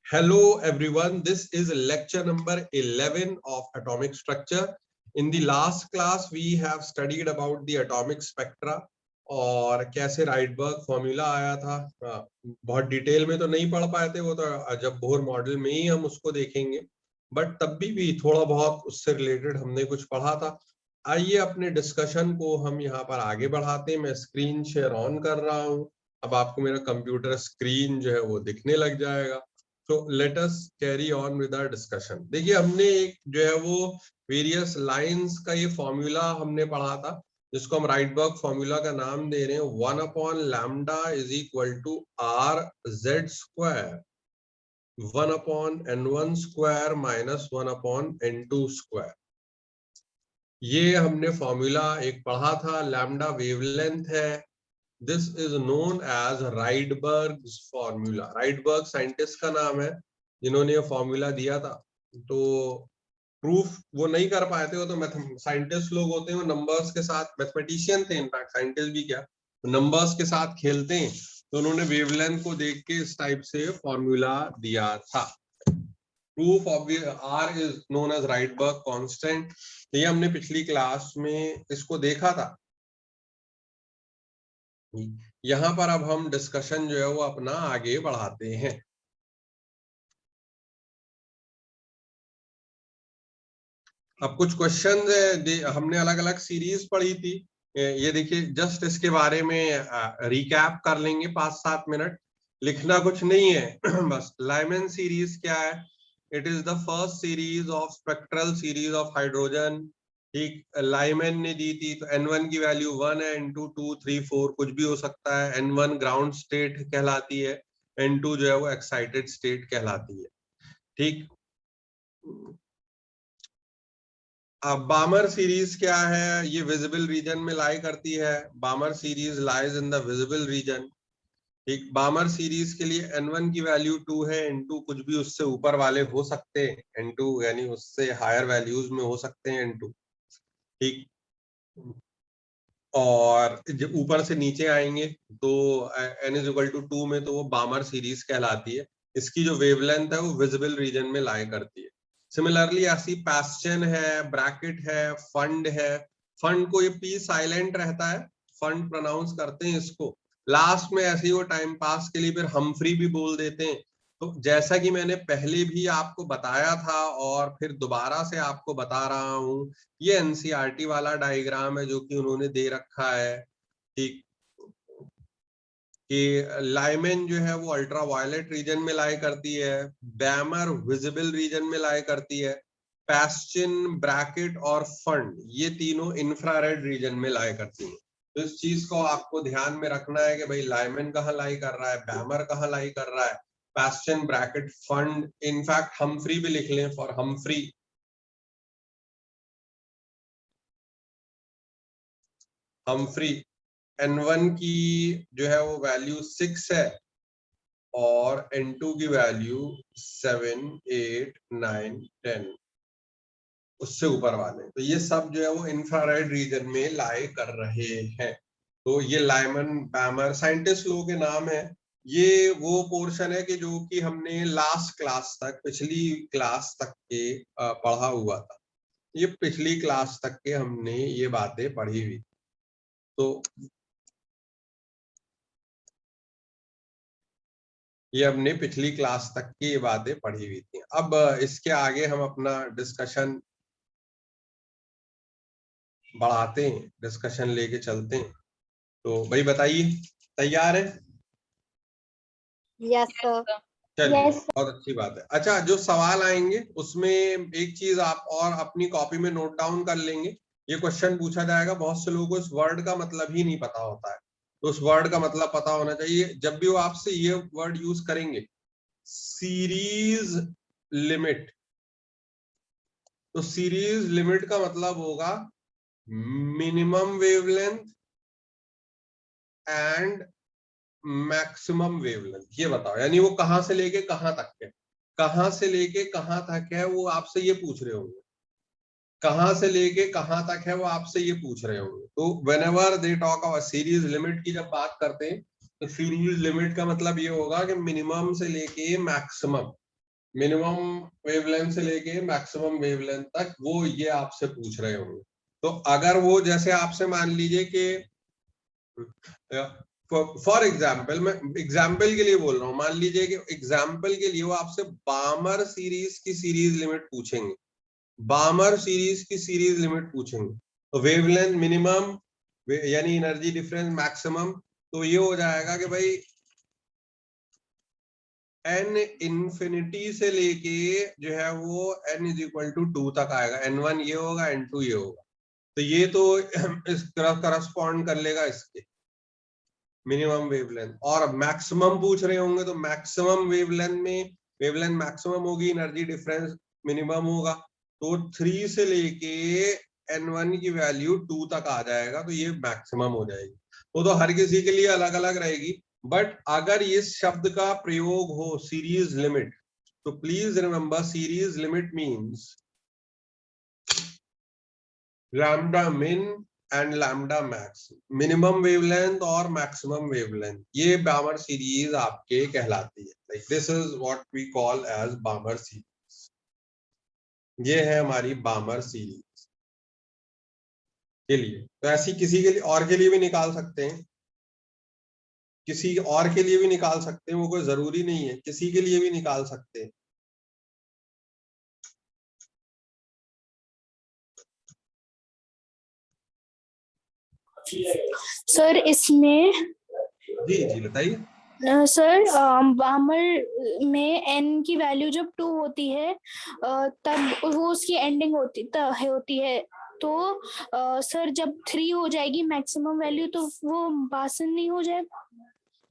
Hello everyone, this is lecture number 11 of atomic structure. In the last class we have studied about the atomic spectra और कैसे Rydberg formula आया था। बहुत detail में तो नहीं पढ़ पाए थे, वो तो जब बोर मॉडल में ही हम उसको देखेंगे, बट तब भी थोड़ा बहुत उससे रिलेटेड हमने कुछ पढ़ा था। आइए अपने डिस्कशन को हम यहाँ पर आगे बढ़ाते हैं। मैं स्क्रीन शेयर ऑन कर रहा हूँ, अब आपको मेरा कंप्यूटर स्क्रीन जो है वो दिखने लग जाएगा। तो let us carry on with our discussion. देखिए हमने एक जो है वो वेरियस लाइंस का ये फॉर्मूला हमने पढ़ा था, जिसको हम राइडबर्ग फॉर्मूला का नाम दे रहे हैं 1 lambda is equal to R Z square 1/n1 square minus 1/n2 square. ये हमने फॉर्मूला एक पढ़ा था। लैम्डा वेवलेंथ है। This is known as Rydberg's formula. Rydberg scientist का नाम है जिन्होंने ये फॉर्मूला दिया था। तो प्रूफ वो नहीं कर पाए थे, वो तो साइंटिस्ट लोग होते हैं, वो नंबर्स के साथ, मैथमेटिशियन थे इनफैक्ट, साइंटिस्ट भी क्या, नंबर्स के साथ खेलते हैं। तो उन्होंने वेवलेंथ को देख के इस टाइप से फॉर्मूला दिया था। Proof of R is known as Rydberg constant. ये हमने पिछली क्लास में इसको देखा था। यहाँ पर अब हम डिस्कशन जो है वो अपना आगे बढ़ाते हैं। अब कुछ क्वेश्चन हमने अलग अलग सीरीज पढ़ी थी। ये देखिए, जस्ट इसके बारे में रिकैप कर लेंगे 5-7 मिनट। लिखना कुछ नहीं है बस। लाइमन सीरीज क्या है? It is the first series of spectral series of hydrogen. ठीक, लाइमन ने दी थी। तो N1 की वैल्यू 1 है, N2 2 3 4 कुछ भी हो सकता है। N1 ग्राउंड स्टेट कहलाती है, N2 जो है वो एक्साइटेड स्टेट कहलाती है। ठीक, अब बामर सीरीज क्या है? ये विजिबल रीजन में लाई करती है। Balmer series lies in the visible region. ठीक, बामर सीरीज के लिए N1 की वैल्यू 2 है, N2 कुछ भी उससे ऊपर वाले हो सकते हैं, N2 यानी उससे हायर वैल्यूज में हो सकते हैं N2। ठीक, और जब ऊपर से नीचे आएंगे तो n इज इक्वल टू 2 में तो वो बामर सीरीज कहलाती है। इसकी जो वेवलेंथ है वो विजिबल रीजन में लाई करती है। सिमिलरली ऐसी पैस्चन है, ब्रैकेट है, फंड है। फंड को ये पी साइलेंट रहता है, फंड प्रोनाउंस करते हैं इसको। लास्ट में ऐसे ही वो टाइम पास के लिए फिर हमफ्री भी बोल देते हैं। तो जैसा कि मैंने पहले भी आपको बताया था और फिर दोबारा से आपको बता रहा हूं, ये एनसीईआरटी वाला डायग्राम है जो कि उन्होंने दे रखा है। ठीक, कि लाइमेन जो है वो अल्ट्रा वायलेट रीजन में लाई करती है, बैमर विजिबल रीजन में लाई करती है, पैस्चिन, ब्रैकेट और फंड ये तीनों इंफ्रारेड रीजन में लाई करती है। तो इस चीज को आपको ध्यान में रखना है कि भाई लाइमेन कहाँ लाई कर रहा है, बैमर कहाँ लाई कर रहा है, पैस्चिन, ब्रैकेट, फंड। इनफैक्ट हमफ्री भी लिख लें, फॉर हमफ्री। हमफ्री N1 की जो है वो वैल्यू 6 है और N2 की वैल्यू 7 8 9 10 उससे ऊपर वाले। तो ये सब जो है वो इंफ्रारेड रीजन में लाई कर रहे हैं। तो ये लाइमन, बैमर साइंटिस्ट लोगों के नाम है। ये वो पोर्शन है कि जो कि हमने लास्ट क्लास तक, पिछली क्लास तक के पढ़ा हुआ था। ये पिछली क्लास तक के हमने ये बातें पढ़ी हुई। तो ये हमने पिछली क्लास तक की ये बातें पढ़ी हुई थी। अब इसके आगे हम अपना डिस्कशन बढ़ाते हैं, डिस्कशन लेके चलते हैं। तो भाई बताइए, तैयार है? Yes sir. चलिए, बहुत अच्छी बात है। अच्छा, जो सवाल आएंगे उसमें एक चीज आप और अपनी कॉपी में नोट डाउन कर लेंगे। ये क्वेश्चन पूछा जाएगा, बहुत से लोगों को इस वर्ड का मतलब ही नहीं पता होता है, तो उस वर्ड का मतलब पता होना चाहिए। जब भी वो आपसे ये वर्ड यूज करेंगे, सीरीज लिमिट, तो सीरीज लिमिट का मतलब होगा minimum wavelength and maximum wavelength. ये बताओ, यानी वो कहां से लेके कहां तक है, कहां से लेके कहां तक है वो आपसे ये पूछ रहे होंगे, कहां से लेके कहां तक है वो आपसे ये पूछ रहे होंगे। तो whenever they talk about series limit की जब बात करते हैं, तो सीरीज लिमिट का मतलब ये होगा कि मिनिमम से लेके मैक्सिमम, मिनिमम वेवलेंथ से लेके मैक्सिमम वेवलेंथ तक वो ये आपसे पूछ रहे होंगे। तो अगर वो जैसे आपसे मान लीजिए कि फॉर एग्जाम्पल, मैं एग्जाम्पल के लिए बोल रहा हूँ, मान लीजिए कि एग्जाम्पल के लिए वो आपसे बामर सीरीज की सीरीज लिमिट पूछेंगे, बामर सीरीज की सीरीज लिमिट पूछेंगे, तो वेवलेंथ मिनिमम यानी एनर्जी डिफरेंस मैक्सिमम, तो ये हो जाएगा कि भाई n इंफिनिटी से लेके जो है वो n इज इक्वल टू 2 तक आएगा, n1 ये होगा, n2 ये होगा, तो ये तो इस तरह करस्पॉन्ड कर लेगा इसके मिनिमम वेवलेंथ। और मैक्सिमम पूछ रहे होंगे तो मैक्सिमम वेवलेंथ में वेवलेंथ मैक्सिमम होगी, एनर्जी डिफरेंस मिनिमम होगा, तो 3 से लेके n1 की वैल्यू 2 तक आ जाएगा, तो ये मैक्सिमम हो जाएगी। वो तो हर किसी के लिए अलग अलग रहेगी, बट अगर इस शब्द का प्रयोग हो सीरीज लिमिट, तो please remember series limit means lambda min and lambda max, minimum wavelength और मैक्सिमम वेवलेंथ, ये बामर सीरीज आपके कहलाती है। Like this is what we call as Balmer series, ये है हमारी बामर सीरीज के लिए। तो ऐसी किसी के लिए और के लिए भी निकाल सकते हैं, किसी और के लिए भी निकाल सकते हैं, वो कोई जरूरी नहीं है, किसी के लिए भी निकाल सकते हैं। सर इसमें जी जी बताइए। सर बामर में n की वैल्यू जब 2 होती है तब वो उसकी एंडिंग होती है, तो सर जब 3 हो जाएगी मैक्सिमम वैल्यू तो वो बासन नहीं हो जाएगा?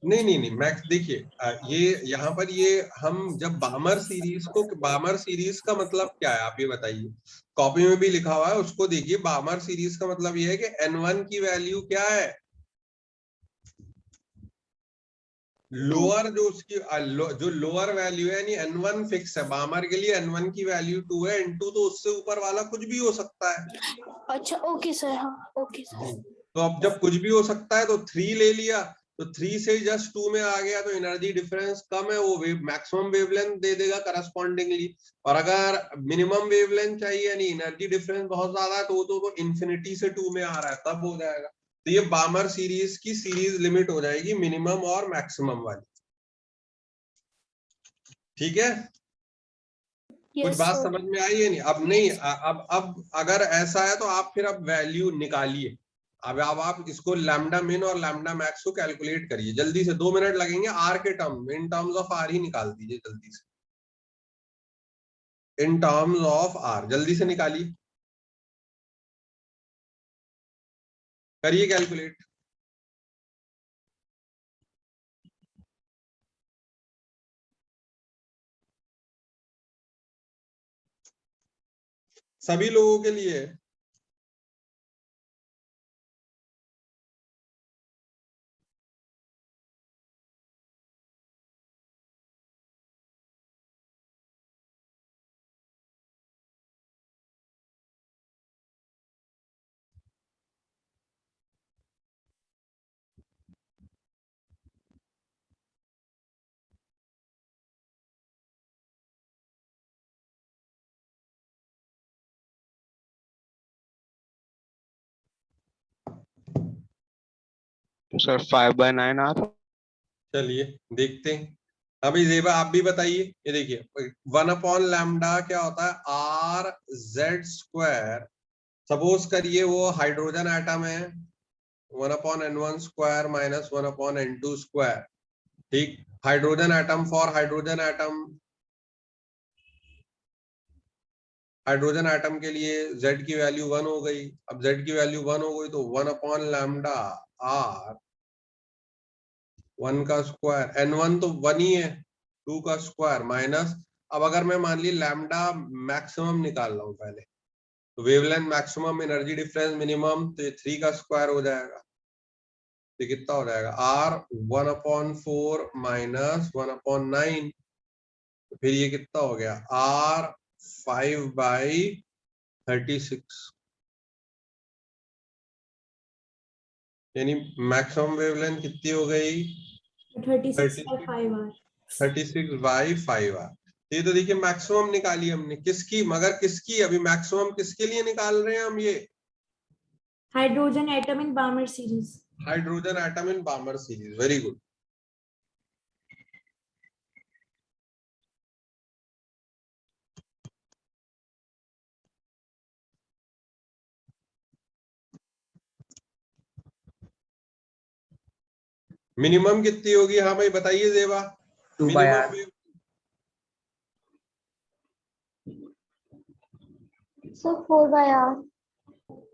नहीं नहीं नहीं, मैक्स देखिए, ये यहाँ पर ये हम जब बामर सीरीज को, बामर सीरीज का मतलब क्या है आप ये बताइए, कॉपी में भी लिखा हुआ है उसको देखिए। बामर सीरीज का मतलब ये है कि n1 की वैल्यू क्या है, लोअर जो उसकी जो लोअर वैल्यू है, यानी n1 फिक्स है बामर के लिए, n1 की वैल्यू 2 है, n2 तो उससे ऊपर वाला कुछ भी हो सकता है। अच्छा ओके सर, हाँ ओके जी, सर। तो अब जब कुछ भी हो सकता है तो 3 ले लिया, तो 3 से जस्ट 2 में आ गया, तो एनर्जी डिफरेंस कम है, वो मैक्सिमम वेवलेंथ दे देगा करस्पॉन्डिंगली। और अगर मिनिमम वेवलेंथ चाहिए यानी एनर्जी डिफरेंस बहुत ज्यादा है, तो वो तो इन्फिनिटी से 2 में आ रहा है, तब हो जाएगा। तो ये बामर सीरीज की सीरीज लिमिट हो जाएगी मिनिमम और मैक्सिमम वाली। ठीक है, कुछ यस बात सर। समझ में आई है? नहीं अब नहीं, अब अगर ऐसा है तो आप फिर अब वैल्यू निकालिए। अब आप इसको लैम्डा मिन और लैम्डा मैक्स को कैलकुलेट करिए जल्दी से, 2 मिनट लगेंगे। आर के term, in terms of R ही निकाल दीजिए जल्दी से, इन टर्म्स ऑफ आर जल्दी से निकालिए, करिए कैलकुलेट। सभी लोगों के लिए। सर 5/9 आ रहा। चलिए देखते हैं। अभी जेबा आप भी बताइए, ये देखिए 1/लैम्डा क्या होता है, आर जेड स्क्वायर। सपोज करिए वो हाइड्रोजन एटम है, 1/n1 square minus 1/n2 square. ठीक, hydrogen atom, for hydrogen atom, hydrogen atom के लिए z की वैल्यू 1 हो गई। अब z की वैल्यू 1 हो गई तो 1/लैम्डा आर 1 का स्क्वायर, n1 तो 1 ही है, 2 का स्क्वायर माइनस। अब अगर मैं मान ली लैम्डा मैक्सिमम निकाल रहा हूं पहले, तो wavelength maximum, energy difference minimum, तो ये 3 का स्क्वायर हो जाएगा। तो कितना हो जाएगा, r 1/4 माइनस 1/9, तो फिर ये कितना हो गया, r 5/36, यानी मैक्सिमम वेवलेंथ कितनी हो गई, 36/5 आवर। 36/5 आर। ये तो देखिए मैक्सिमम निकाली हमने किसकी, मगर किसकी, अभी मैक्सिमम किसके लिए निकाल रहे हैं हम? ये hydrogen atom in Barmer series. Hydrogen atom in Barmer series, very good. Minimum कितनी होगी? हाँ भाई बताइए जेबा। 2/r। Sir 4/r।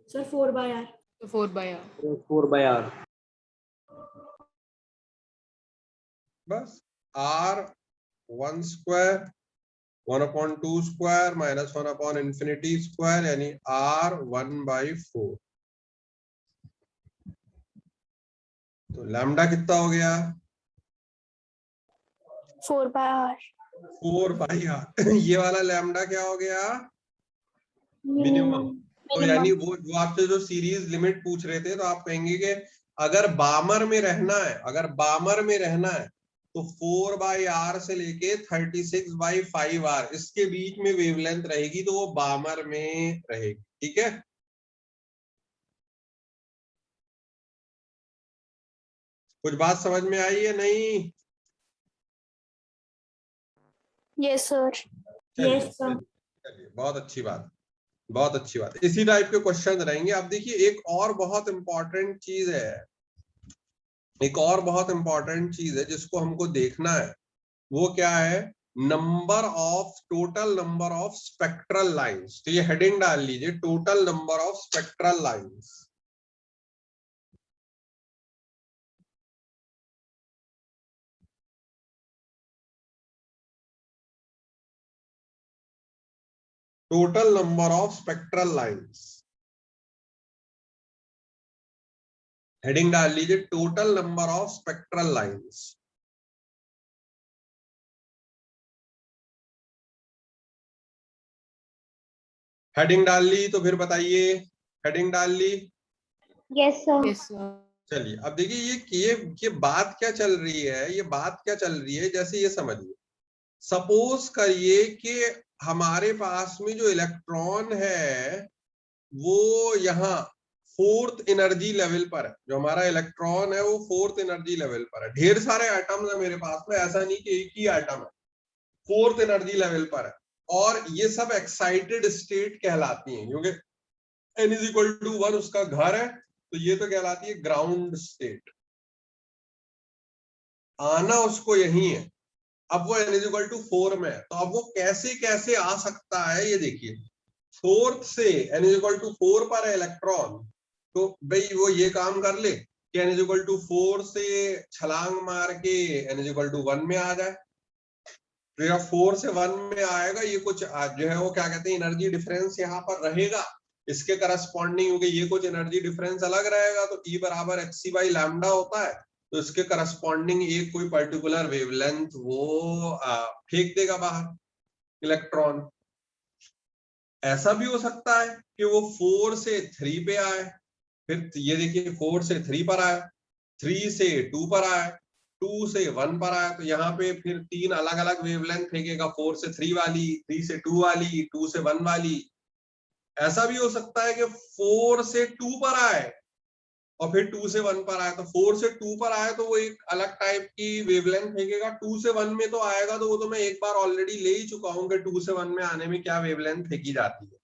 Sir 4/r। 4/r। 4/r। बस r 1 square 1/2 square minus 1/∞ square यानी r 1/4। तो लैम्डा कितना हो गया? 4/r। 4/r। ये वाला लैम्डा क्या हो गया? मिनिमम। तो यानी वो जो आपसे जो सीरीज लिमिट पूछ रहे थे, तो आप कहेंगे कि अगर बामर में रहना है, अगर बामर में रहना है तो 4/r से लेके 36/5r इसके बीच में वेवलेंथ रहेगी, तो वो बामर में रहेगी। ठीक है, कुछ बात समझ में आई है नहीं? Yes sir. चलिए Yes, sir. चलिए, बहुत अच्छी बात, बहुत अच्छी बात। इसी टाइप के क्वेश्चन रहेंगे। अब देखिए एक और बहुत इंपॉर्टेंट चीज है, एक और बहुत इंपॉर्टेंट चीज है जिसको हमको देखना है। वो क्या है? Total number of spectral lines. तो ये हेडिंग डाल लीजिए, total number of spectral lines. Total number of spectral lines, heading डाल लीजिए total number of spectral lines. Heading डाल ली तो फिर बताइए, हेडिंग डाल ली? Yes sir. Yes, sir. चलिए अब देखिए ये बात क्या चल रही है, ये बात क्या चल रही है, जैसे ये समझिए। सपोज करिए कि हमारे पास में जो इलेक्ट्रॉन है वो यहाँ 4th एनर्जी लेवल पर है। जो हमारा इलेक्ट्रॉन है वो 4th एनर्जी लेवल पर है। ढेर सारे एटम्स है मेरे पास में, ऐसा नहीं कि एक ही एटम है, 4th एनर्जी लेवल पर है। और ये सब एक्साइटेड स्टेट कहलाती हैं, क्योंकि n=1 उसका घर है, तो ये तो कहलाती है ग्राउंड स्टेट। आना उसको यही है। अब वो n=4 में है, तो अब वो कैसे कैसे आ सकता है ये देखिए। 4th से n=4 पर है इलेक्ट्रॉन, तो भाई वो ये काम कर ले कि n=4 से छलांग मार के n=1 में आ जाए। तो या 4 से 1 में आएगा, ये कुछ जो है वो क्या कहते हैं एनर्जी डिफरेंस यहाँ पर रहेगा इसके करस्पॉन्डिंग, क्योंकि ये कुछ एनर्जी डिफरेंस अलग रहेगा। तो E = hc/λ होता है, तो इसके करस्पॉन्डिंग एक कोई पर्टिकुलर वेवलेंथ वो फेंक देगा बाहर इलेक्ट्रॉन। ऐसा भी हो सकता है कि वो 4 से 3 पे आए, फिर ये देखिए 4 से 3 पर आए, 3 से 2 पर आए, 2 से 1 पर आए। तो यहाँ पे फिर 3 अलग अलग वेवलेंथ फेंकेगा, 4 से 3 वाली, 3 से 2 वाली, 2 से 1 वाली। ऐसा भी हो सकता है कि 4 से 2 पर आए और फिर 2 से 1 पर आए। तो 4 से 2 पर आए तो वो एक अलग टाइप की वेवलेंथ फेंकेगा। 2 से 1 में तो आएगा, तो वो तो मैं एक बार ऑलरेडी ले ही चुका हूं कि 2 से 1 में आने में क्या वेवलेंथ फेंकी जाती है।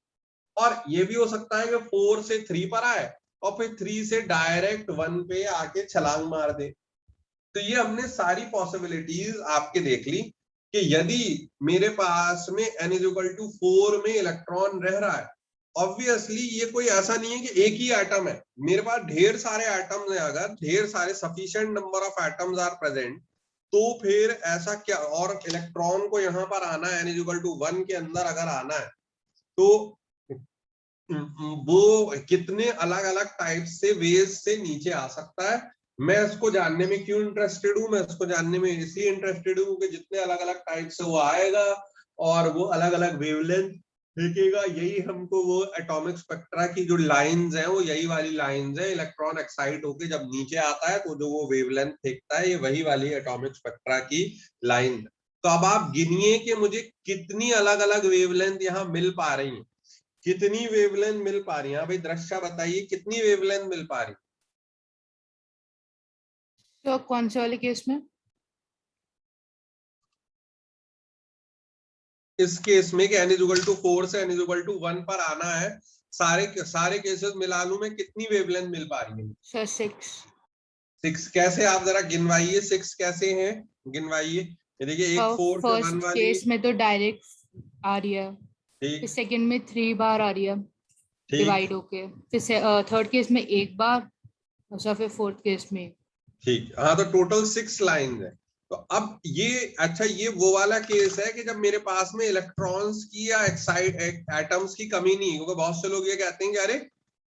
और ये भी हो सकता है कि 4 से 3 पर आए और फिर 3 से डायरेक्ट 1 पे आके छलांग मार दे। तो ये हमने सारी पॉसिबिलिटीज आपके देख ली कि यदि मेरे पास में n=4 में इलेक्ट्रॉन रह रहा है, ऑब्वियसली ये कोई ऐसा नहीं है कि एक ही एटम है, मेरे पास ढेर सारे एटम्स हैं। अगर ढेर सारे sufficient number of atoms are present, तो फिर ऐसा क्या, और इलेक्ट्रॉन को यहाँ पर आना है n=1 के अंदर अगर आना है, तो वो कितने अलग अलग टाइप से वेज से नीचे आ सकता है। मैं इसको जानने में क्यों इंटरेस्टेड हूं? मैं इसको जानने में इसलिए इंटरेस्टेड हूं कि जितने अलग अलग टाइप से वो आएगा और वो अलग अलग वेवलेंथ फेंकेगा, यही हमको वो एटॉमिक स्पेक्ट्रा की जो लाइंस हैं वो यही वाली लाइंस है। इलेक्ट्रॉन एक्साइट होके जब नीचे आता है तो जो वो वेवलेंथ फेंकता है, ये वही वाली एटॉमिक स्पेक्ट्रा की लाइन। तो अब आप गिनिए कि मुझे कितनी अलग अलग वेवलेंथ यहाँ मिल पा रही हैं, कितनी वेवलेंथ मिल पा रही है। भाई दृश्या बताइए कितनी वेवलेंथ मिल पा रही? तो कौन से वाले केस में? इस केस में कि n इज टू 4 से n इज टू 1 पर आना है, सारे केसेस मिला लूं मैं, कितनी वेवलेंथ मिल पा रही है? सर 6। 6 कैसे? आप जरा गिनवाइए 6 कैसे हैं, गिनवाइए। ये देखिए एक 4 से 1 फर्स्ट वाली, केस में तो डायरेक्ट आ रही है, ठीक फिर सेकंड में 3 बार आ रही है ठीक डिवाइड होके, फिर थर्ड केस में 1 बार, और फिर फोर्थ केस में। ठीक। हाँ तो टोटल 6 लाइन है। तो अब ये अच्छा, ये वो वाला केस है कि जब मेरे पास में इलेक्ट्रॉन्स की या एटम्स की कमी नहीं है, क्योंकि बहुत से लोग ये कहते हैं कि अरे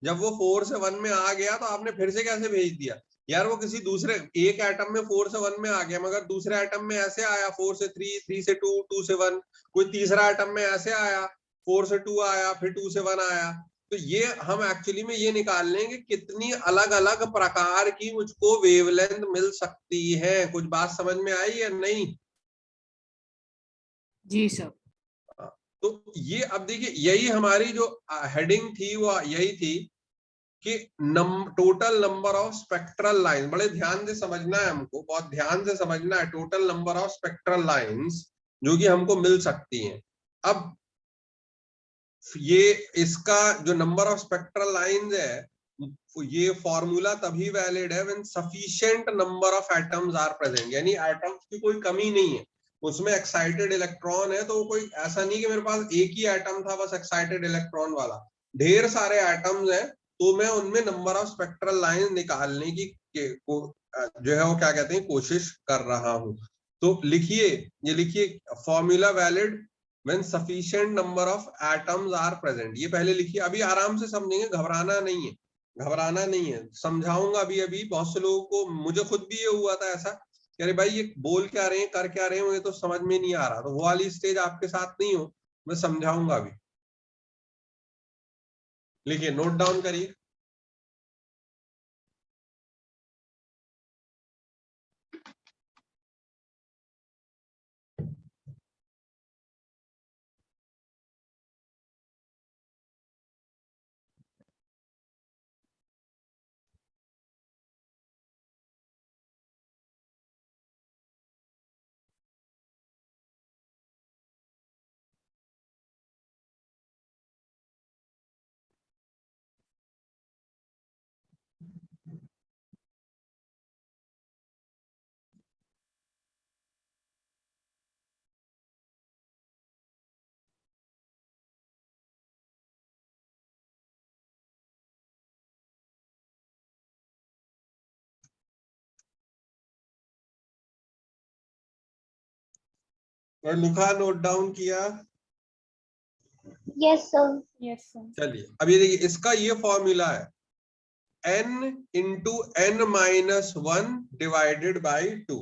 जब वो 4 से 1 में आ गया तो आपने फिर से कैसे भेज दिया? यार वो किसी दूसरे एक एटम में 4 से 1 में आ गया, मगर दूसरे एटम में ऐसे आया 4 से 3, 3 से 2, 2 से 1, कोई तीसरा एटम में ऐसे आया 4 से 2 आया, फिर 2 से 1 आया। तो ये हम एक्चुअली में ये निकाल लेंगे कितनी अलग अलग प्रकार की मुझको वेवलेंथ मिल सकती है। कुछ बात समझ में आई या नहीं? जी सर। तो ये अब देखिए, यही हमारी जो हेडिंग थी वो यही थी कि total number of spectral line. बड़े ध्यान से समझना है हमको, बहुत ध्यान से समझना है। Total number of spectral lines जो कि हमको मिल सकती हैं। अब ये इसका जो नंबर ऑफ स्पेक्ट्रल लाइंस है, ये फॉर्मूला तभी वैलिड है when sufficient number of atoms are present, यानी एटम्स की कोई कमी नहीं है, उसमें एक्साइटेड इलेक्ट्रॉन है। तो कोई ऐसा नहीं कि मेरे पास एक ही एटम था बस एक्साइटेड इलेक्ट्रॉन वाला, ढेर सारे एटम्स हैं, तो मैं उनमें नंबर ऑफ स्पेक्ट्रल लाइन निकालने की जो है वो क्या कहते हैं, कोशिश कर रहा हूं। तो लिखिए, ये लिखिए, formula valid when sufficient number of atoms are present, ये पहले लिखिए। अभी आराम से समझेंगे, घबराना नहीं है, घबराना नहीं है, समझाऊंगा अभी अभी। बहुत से लोगों को, मुझे खुद भी ये हुआ था ऐसा कि अरे भाई ये बोल क्या रहे हैं, कर क्या रहे हैं, मुझे तो समझ में नहीं आ रहा। तो वो वाली स्टेज आपके साथ नहीं हो, मैं समझाऊंगा अभी। लिखिए, नोट डाउन करिए। और लिखा, नोट डाउन किया? Yes sir. Yes sir. चलिए अब ये देखिए, इसका ये फॉर्मूला है n into n-1 divided by 2,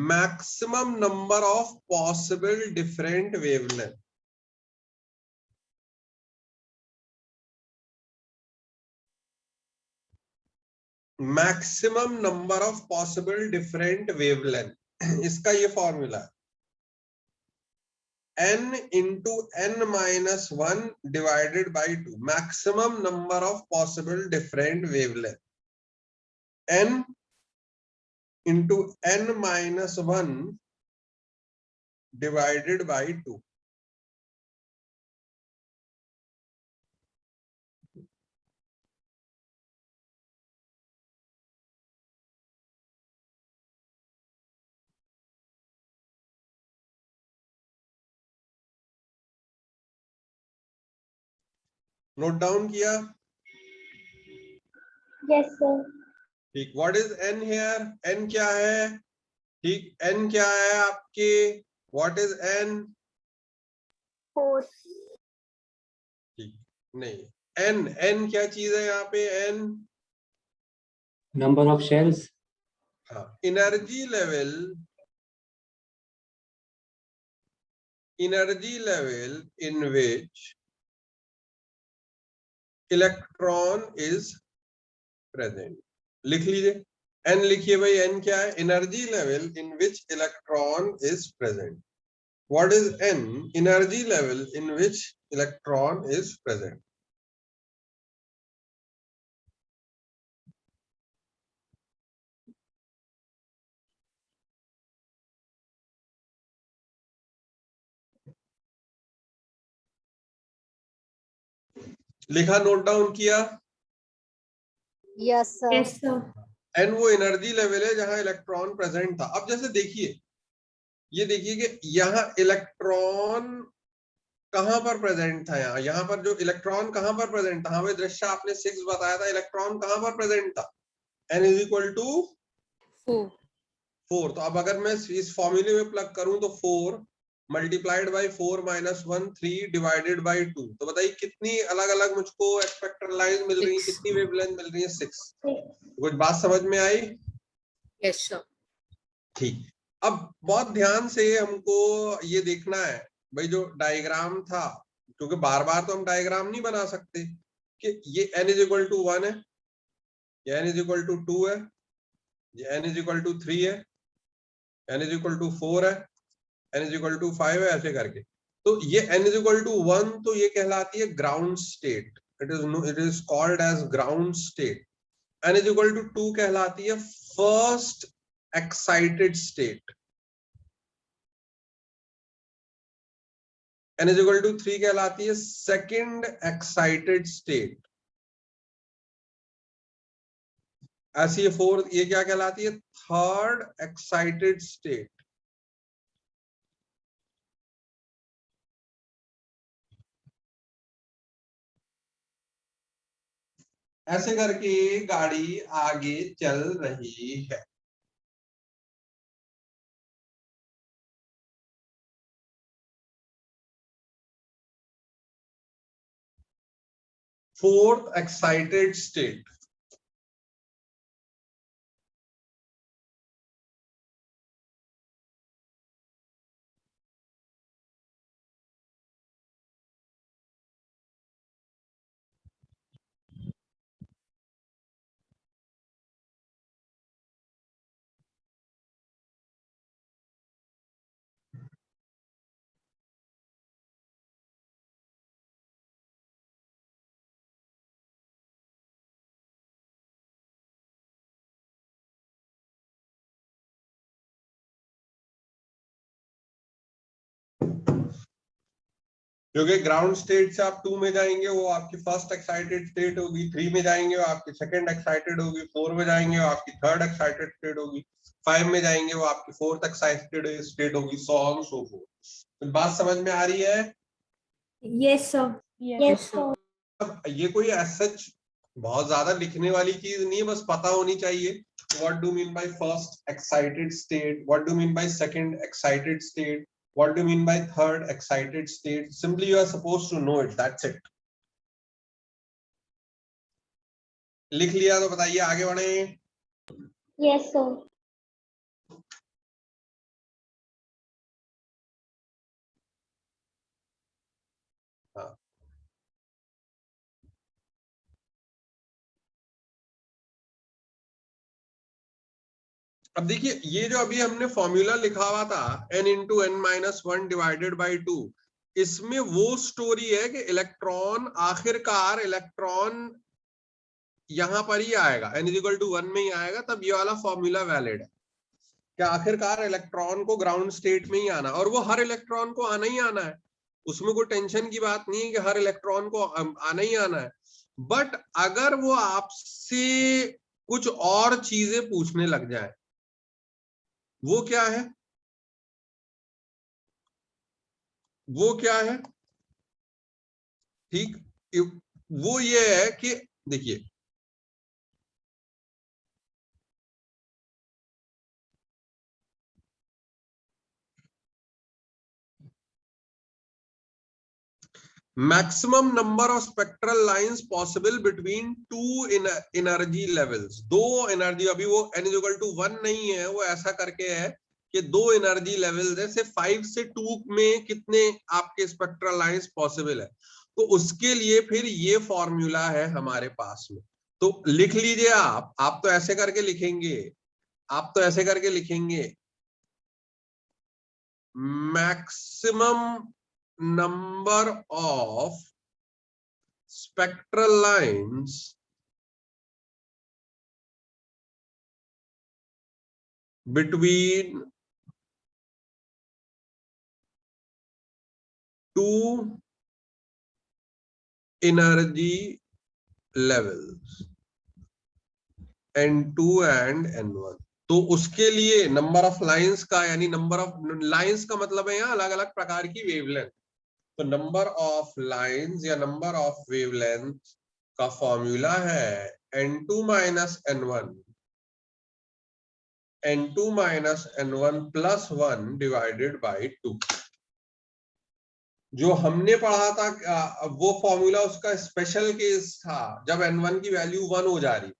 maximum number of possible different wavelength. Maximum number of possible different wavelength, इसका ये formula n into n-1 divided by 2, maximum number of possible different wavelength, n into n-1 divided by 2। Note down किया? Yes sir. ठीक। What is n here? n क्या है? ठीक, n क्या है आपके? What is n? 4। ठीक, नहीं, n क्या चीज है यहाँ पे? n Number of shells. हाँ, energy level in which electron is present। लिख लीजिए, एन लिखिए भाई, एन क्या है? Energy level in which electron is present. What is n? Energy level in which electron is present. लिखा, नोट डाउन किया? Yes, sir. Yes, sir. N वो energy level है जहां इलेक्ट्रॉन प्रेजेंट था. अब जैसे देखिए, ये देखिए कि यहाँ इलेक्ट्रॉन कहां पर प्रेजेंट था. यहाँ पर जो इलेक्ट्रॉन कहां पर प्रेजेंट था, हमें दृश्य आपने 6 बताया था, इलेक्ट्रॉन कहां पर प्रेजेंट था? n is equal to 4. तो अब अगर मैं इस फॉर्मूले में प्लग करूं तो 4 multiplied by 4 minus 1 3 divided by 2. तो बताइए कितनी अलग अलग मुझको स्पेक्ट्रल लाइन मिल रही है, कितनी वेवलेंथ मिल रही है? 6. कुछ बात समझ में आई? Yes sir. ठीक. अब बहुत ध्यान से हमको ये देखना है भाई, जो डायग्राम था, क्योंकि बार बार तो हम डायग्राम नहीं बना सकते, कि ये n इज इक्वल टू 1 है, ये n इज इक्वल टू 2 है, ये n इज इक्वल टू 3 है, n इज इक्वल टू 4 है, n इज इक्वल टू 5 है, ऐसे करके. तो ये n इज इक्वल टू 1, तो ये कहलाती है ground state. It is called as ground state. n is equal to 2 कहलाती है first excited state. n is equal to 3 कहलाती है सेकंड एक्साइटेड स्टेट. ऐसी ये 4, ये क्या कहलाती है? Third excited state. ऐसे करके गाड़ी आगे चल रही है. Fourth excited state. क्योंकि ग्राउंड स्टेट से आप 2 में जाएंगे वो आपकी फर्स्ट एक्साइटेड स्टेट होगी, 3 में जाएंगे वो आपकी सेकंड एक्साइटेड होगी, 4 में जाएंगे वो आपकी थर्ड एक्साइटेड स्टेट होगी, 5 में जाएंगे वो आपकी फोर्थ एक्साइटेड स्टेट होगी, सो ऑन सो फोर्थ. बात समझ में आ रही है? Yes, sir. Yes, sir. अब ये कोई सच बहुत ज्यादा लिखने वाली चीज नहीं है, बस पता होनी चाहिए. What do you mean by first excited state? What do you mean by second excited state? What do you mean by third excited state? Simply you are supposed to know it. That's it. लिख लिया तो बताइए, आगे बढ़े. Yes, sir. हाँ. अब देखिए, ये जो अभी हमने फॉर्मूला लिखा हुआ था n into n minus 1 divided by 2, इसमें वो स्टोरी है कि इलेक्ट्रॉन आखिरकार इलेक्ट्रॉन यहां पर ही आएगा, n इक्वल टू 1 में ही आएगा, तब ये वाला फॉर्मूला वैलिड है कि आखिरकार इलेक्ट्रॉन को ग्राउंड स्टेट में ही आना, और वो हर इलेक्ट्रॉन को आना ही आना है. उसमें कोई टेंशन की बात नहीं है कि हर इलेक्ट्रॉन को आना ही आना है. बट अगर वो आपसे कुछ और चीजें पूछने लग जाए, वो क्या है? वो क्या है? ठीक, वो ये है कि देखिए, maximum number of spectral lines possible between two energy levels. दो एनर्जी, अभी वो n is equal to 1 नहीं है, वो ऐसा करके है कि दो एनर्जी लेवल्स है, से 5 से 2 में कितने आपके स्पेक्ट्रल लाइंस पॉसिबल है. तो उसके लिए फिर ये फॉर्मूला है हमारे पास में. तो लिख लीजिए आप तो ऐसे करके लिखेंगे, आप तो ऐसे करके लिखेंगे maximum number of spectral lines between two energy levels N2 and N1। तो उसके लिए नंबर ऑफ लाइंस का, यानी नंबर ऑफ लाइंस का मतलब है यहाँ अलग अलग प्रकार की वेवलेंथ। तो नंबर ऑफ लाइंस या नंबर ऑफ वेवलेंथ का फॉर्मूला है N2 minus N1, N2 minus N1 plus 1 divided by 2। जो हमने पढ़ा था वो फॉर्मूला उसका स्पेशल केस था, जब N1 की वैल्यू 1 हो जा रही,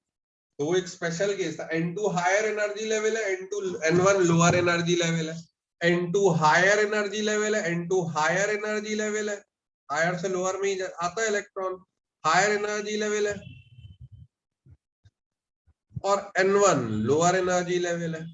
तो वो एक स्पेशल केस था। N2 हायर एनर्जी लेवल है, N1 लोअर एनर्जी लेवल है। N2 हायर एनर्जी लेवल है, N2 हायर एनर्जी लेवल है, हायर से लोअर में ही आता है इलेक्ट्रॉन, हायर एनर्जी लेवल है। और N1 लोअर एनर्जी लेवल है।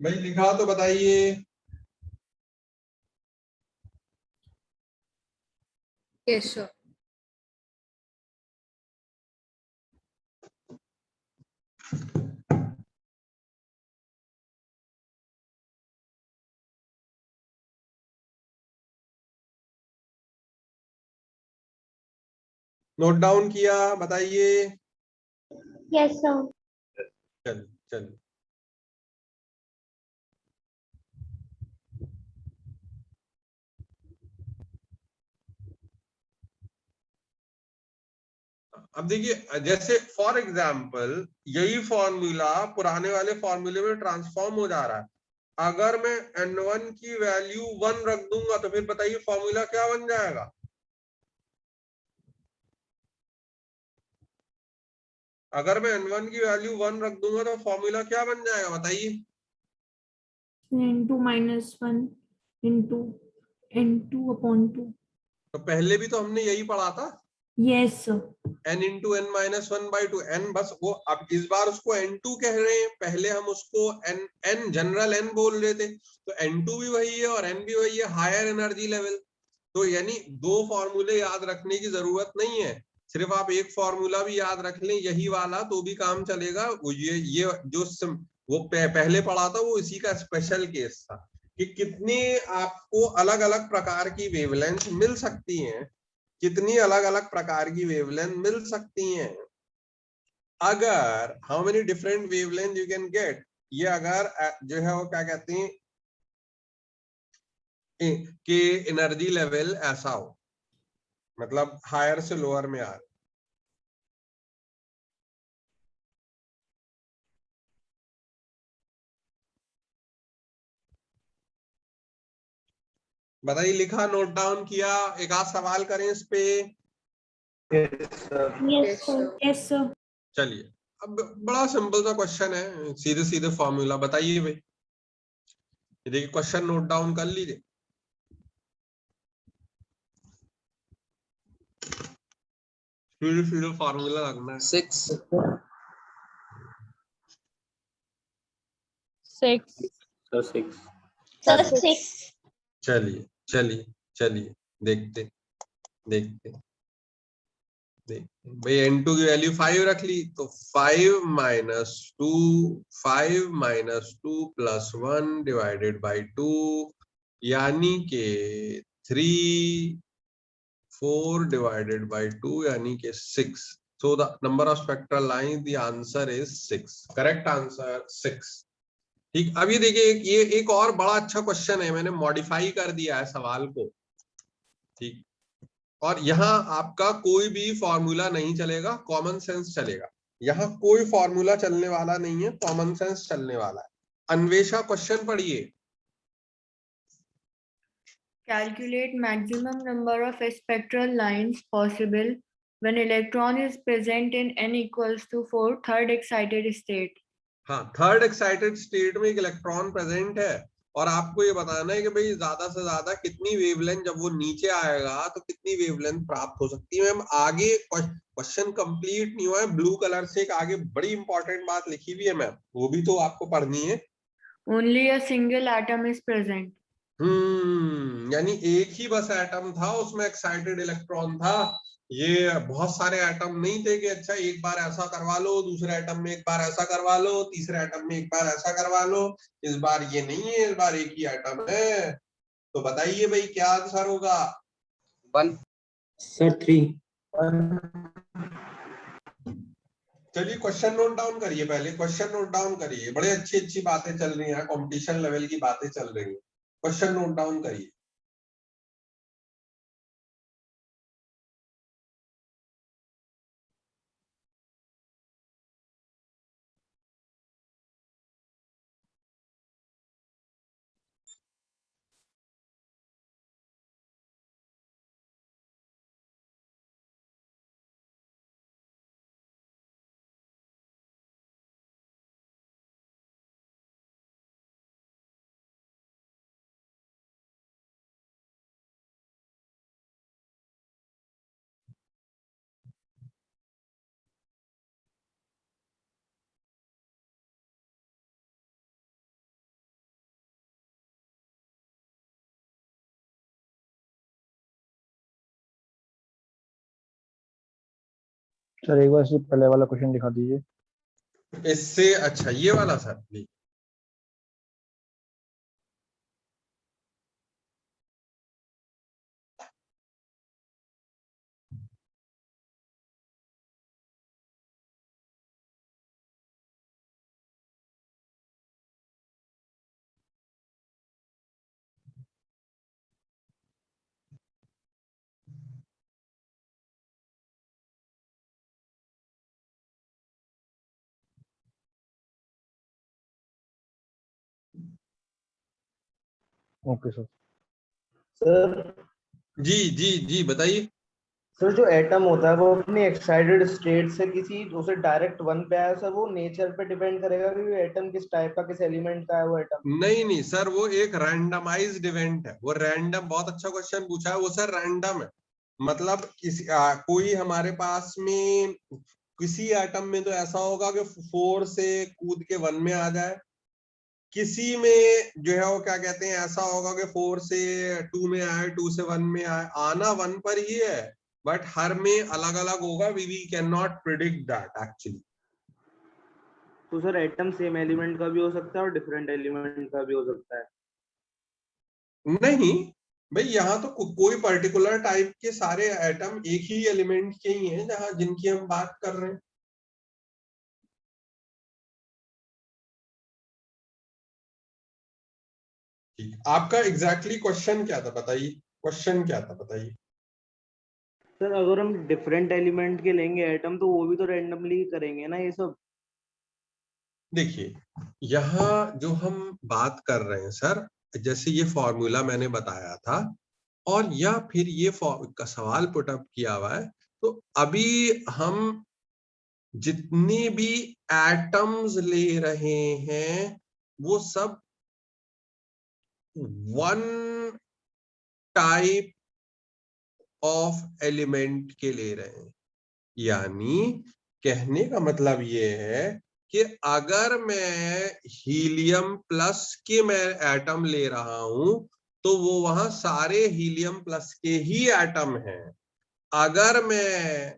भाई लिखा तो बताइए। Yes sir. नोट डाउन किया, बताइए। Yes, sir. चल चल अब देखिए, जैसे फॉर एग्जांपल यही फॉर्मूला पुराने वाले फॉर्मूले में ट्रांसफॉर्म हो जा रहा है। अगर मैं N1 की वैल्यू 1 रख दूंगा तो फिर बताइए फॉर्मूला क्या बन जाएगा। अगर मैं N1 की वैल्यू 1 रख दूंगा तो फॉर्मूला क्या बन जाएगा बताइए। N2 minus 1 into N2 upon 2. तो पहले भी तो हमने यही पढ़ा था, Yes, sir. n into n minus 1/2 n, बस वो अब इस बार उसको N2 कह रहे हैं, पहले हम उसको n जनरल n बोल रहे थे। तो N2 भी वही है और n भी वही है, हायर एनर्जी लेवल। तो यानी दो फॉर्मूले याद रखने की जरूरत नहीं है, सिर्फ आप एक फॉर्मूला भी याद रख लें यही वाला तो भी काम चलेगा। वो ये जो वो पहले पढ़ा था वो इसी का स्पेशल केस था कि कितनी आपको अलग अलग प्रकार की वेवलेंथ मिल सकती हैं, कितनी अलग अलग प्रकार की वेवलेंथ मिल सकती हैं। अगर how many different wavelength you can get, ये अगर जो है वो क्या कहते हैं कि एनर्जी लेवल ऐसा हो, मतलब हायर से लोअर में आ रहे। बताइए, लिखा, नोट डाउन किया, एक आध सवाल करें इस पे। Yes, sir. Yes, sir. चलिए, अब बड़ा सिंपल सा क्वेश्चन है, सीधे सीधे फॉर्मूला बताइए भाई। ये देखिए क्वेश्चन नोट डाउन कर लीजिए। सीधे फॉर्मूला लगना है। 6 So 6. Sir, 6. चलिए चलिए चलिए देखते देखते देखते भाई n2 की वैल्यू 5 रख ली, तो 5 minus 2 5 minus 2 plus 1 divided by 2 यानी के 3 4 divided by 2 यानी कि 6. So the number of spectral lines, the answer is 6. Correct answer 6. ठीक, अब ये देखिए ये एक और बड़ा अच्छा क्वेश्चन है, मैंने मॉडिफाई कर दिया है सवाल को। ठीक, और यहाँ आपका कोई भी फॉर्मूला नहीं चलेगा, कॉमन सेंस चलेगा। यहाँ कोई फॉर्मूला चलने वाला नहीं है, कॉमन सेंस चलने वाला है। अन्वेषा क्वेश्चन पढ़िए। Calculate maximum number of spectral lines possible when electron is present in n equals to 4 third excited state. हाँ, थर्ड एक्साइटेड स्टेट में एक इलेक्ट्रॉन प्रेजेंट है और आपको ये बताना है कि भाई ज्यादा से ज्यादा कितनी वेवलेंथ, जब वो नीचे आएगा तो कितनी वेवलेंथ प्राप्त हो सकती है। मैम आगे क्वेश्चन कंप्लीट नहीं हुआ है, ब्लू कलर से एक आगे बड़ी इंपॉर्टेंट बात लिखी हुई है मैम, वो भी तो आपको पढ़नी है। Only a single atom is present. यानी एक ही बस एटम था, उसमें एक्साइटेड इलेक्ट्रॉन था। ये बहुत सारे एटम नहीं थे कि अच्छा एक बार ऐसा करवा लो, दूसरे एटम में एक बार ऐसा करवा लो, तीसरे एटम में एक बार ऐसा करवा लो। इस बार ये नहीं है, इस बार एक ही एटम है। तो बताइए भाई क्या आंसर होगा? 1 Sir 3. चलिए क्वेश्चन नोट डाउन करिए, पहले क्वेश्चन नोट डाउन करिए। बड़े अच्छी अच्छी बातें चल रही हैं, कंपटीशन लेवल की बातें चल रही हैं। क्वेश्चन नोट डाउन करिए। सर एक बार से पहले वाला क्वेश्चन दिखा दीजिए। इससे अच्छा ये वाला sir please. Okay sir. Sir जी जी जी बताइए। सर जो एटम होता है वो अपनी एक्साइटेड स्टेट से किसी दूसरे डायरेक्ट वन पे आया, सर वो नेचर पे डिपेंड करेगा कि एटम किस टाइप का, किस एलिमेंट का है वो एटम। नहीं नहीं सर, वो एक रैंडमाइज्ड इवेंट है, वो रैंडम। बहुत अच्छा क्वेश्चन पूछा है, वो सर रैंडम है। मतलब किसी कोई हमारे पास में किसी एटम में तो ऐसा होगा कि 4 से कूद के 1 में आ जाए, किसी में जो है वो क्या कहते हैं ऐसा होगा कि 4 से 2 में आए, 2 से 1 में आए। आना 1 पर ही है, बट हर में अलग अलग होगा। We can not predict that actually. तो सर एटम सेम एलिमेंट का भी हो सकता है और डिफरेंट एलिमेंट का भी हो सकता है? नहीं भाई, यहाँ तो कोई पर्टिकुलर टाइप के सारे एटम एक ही एलिमेंट के ही हैं जहां जिनकी हम बात कर रहे हैं। ठीक, आपका एग्जैक्टली क्वेश्चन क्या था बताइए, क्वेश्चन क्या था बताइए। सर अगर हम डिफरेंट एलिमेंट के लेंगे एटम तो वो भी तो रैंडमली करेंगे ना ये सब। देखिए यहाँ जो हम बात कर रहे हैं सर, जैसे ये फॉर्मूला मैंने बताया था और या फिर ये का सवाल पुटअप किया हुआ है, तो अभी हम जितने भी एटम्स ले रहे हैं वो सब वन टाइप ऑफ एलिमेंट के ले रहे हैं। यानी कहने का मतलब ये है कि अगर मैं हीलियम प्लस के मैं एटम ले रहा हूं तो वो वहां सारे हीलियम प्लस के ही एटम हैं। अगर मैं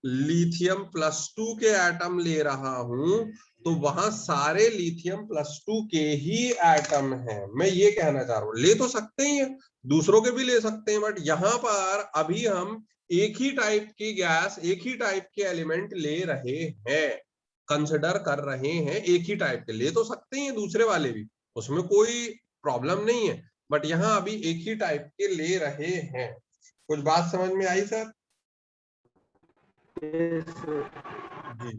लिथियम +2 के एटम ले रहा हूं तो वहां सारे लिथियम +2 के ही एटम हैं। मैं ये कहना चाह रहा हूं, ले तो सकते ही हैं, दूसरों के भी ले सकते हैं, बट यहां पर अभी हम एक ही टाइप की गैस, एक ही टाइप के एलिमेंट ले रहे हैं, कंसिडर कर रहे हैं, एक ही टाइप के। ले तो सकते हैं दूसरे वाले भी, उसमें कोई प्रॉब्लम नहीं है, बट यहाँ अभी एक ही टाइप के ले रहे हैं। कुछ बात समझ में आई सर? जी।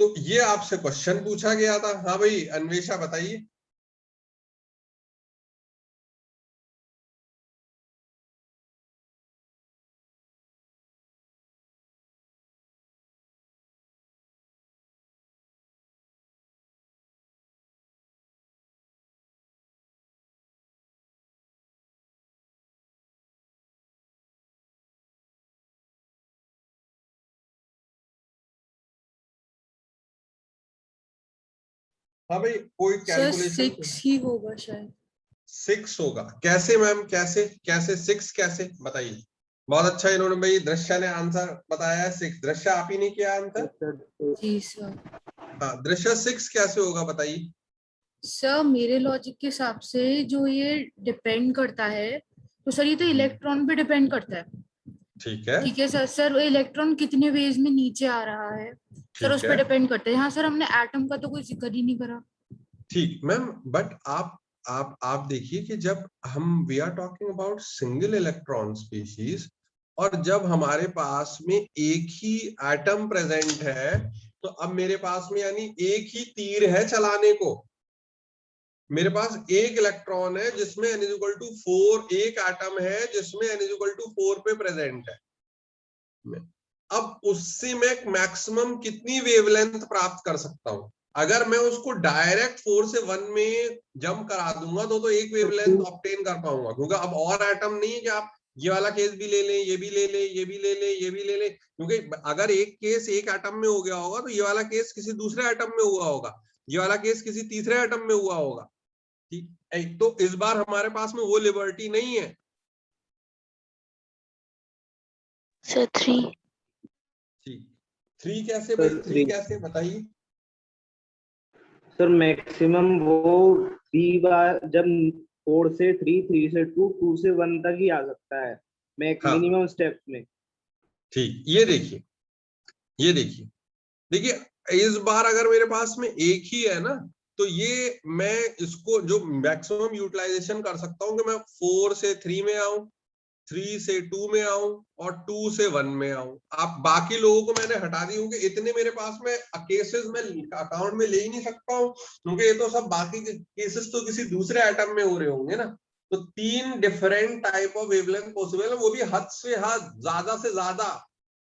तो ये आपसे क्वेश्चन पूछा गया था। हाँ भाई अन्वेषा बताइए। हाँ भाई कोई सर कैलकुलेशन? 6 ही होगा शायद। 6 होगा? कैसे मैम, कैसे कैसे 6 कैसे बताइए? बहुत अच्छा इन्होंने भाई दृश्य ने आंसर बताया है 6। दृश्य आप ही ने किया आंसर? जी सर। हाँ दृश्य 6 कैसे होगा बताइए? सर मेरे लॉजिक के हिसाब से जो ये डिपेंड करता है, तो सर ये तो इलेक्ट्रॉन पे डिपेंड करता है। ठीक है, ठीक है सर। सर इलेक्ट्रॉन कितने वेज में नीचे आ रहा है सर, उस ठीक पर है, डिपेंड करता है। हाँ सर, हमने एटम का तो कोई जिक्र ही नहीं करा। ठीक मैम। बट आप देखिए कि जब हम we are talking about single electron species, और जब हमारे पास में एक ही एटम प्रेजेंट है, तो अब मेरे पास में यानी एक ही तीर है चलाने को। मेरे पास एक इलेक्ट्रॉन है जिसमें n=4, एक एटम है जिसमें n=4 पे प्रेजेंट है। अब उससे मैं मैक्सिमम कितनी वेवलेंथ प्राप्त कर सकता हूं? अगर मैं उसको डायरेक्ट 4 से 1 में जंप करा दूंगा तो एक वेवलेंथ ऑब्टेन कर पाऊंगा, क्योंकि अब और एटम नहीं है कि आप ये वाला केस भी ले लें, ये भी ले लें, ये भी ले लें, ये भी ले लें। क्योंकि अगर एक केस एक एटम में हो गया होगा तो ये वाला केस किसी दूसरे एटम में हुआ होगा, ये वाला केस किसी तीसरे एटम में हुआ होगा। ठीक है, तो इस बार हमारे पास में वो लिबर्टी नहीं है। सर 3। ठीक, 3 कैसे भाई? सर 3 3। कैसे बताइए? सर मैक्सिमम वो 3 बार, जब 4 से 3, 3 से 2, 2 से 1 तक ही आ सकता है हाँ मिनिमम स्टेप्स में। ठीक, ये देखिए, ये देखिए, देखिए इस बार अगर मेरे पास में एक ही है ना, तो ये मैं इसको जो मैक्सिमम यूटिलाइजेशन कर सकता हूं कि मैं 4 से 3 में आऊं, 3 से 2 में आऊं और 2 से 1 में आऊं। आप बाकी लोगों को मैंने हटा दी क्योंकि इतने मेरे पास में केसेस में अकाउंट में ले ही नहीं सकता हूं, क्योंकि ये तो सब बाकी केसेस तो किसी दूसरे आइटम में हो रहे होंगे ना। तो 3 different type of wavelength possible है, वो भी हद से हद, ज्यादा से ज्यादा।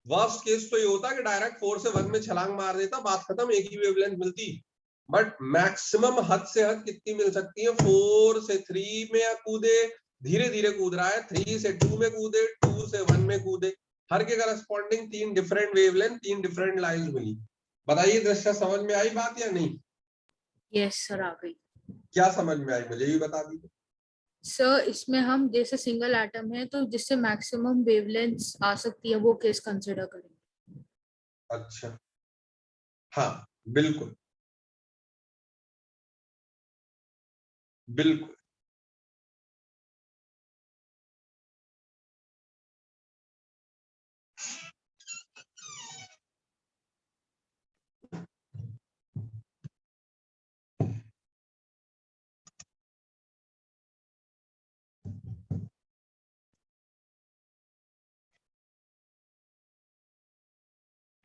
वर्स्ट केस तो ये होता कि डायरेक्ट 4 से 1 में छलांग मार देता, बात खत्म, एक ही वेवलेंथ मिलती। बट मैक्सिमम हद से हद कितनी मिल सकती है? 4 से 3 में कूदे, धीरे धीरे कूद रहा है, 3 से 2 में कूदे, 2 से 1 में कूदे, हर के corresponding 3 different wavelength, 3 different lines मिली। बताइए दृश्य समझ में आई बात या नहीं? यस सर, आ गई। क्या समझ में आई मुझे भी बता दीजिए। सर इसमें हम जैसे सिंगल एटम है तो जिससे मैक्सिमम वेवलेंथ आ सकती है वो केस कंसिडर करेंगे। अच्छा, हाँ बिल्कुल बिल्कुल।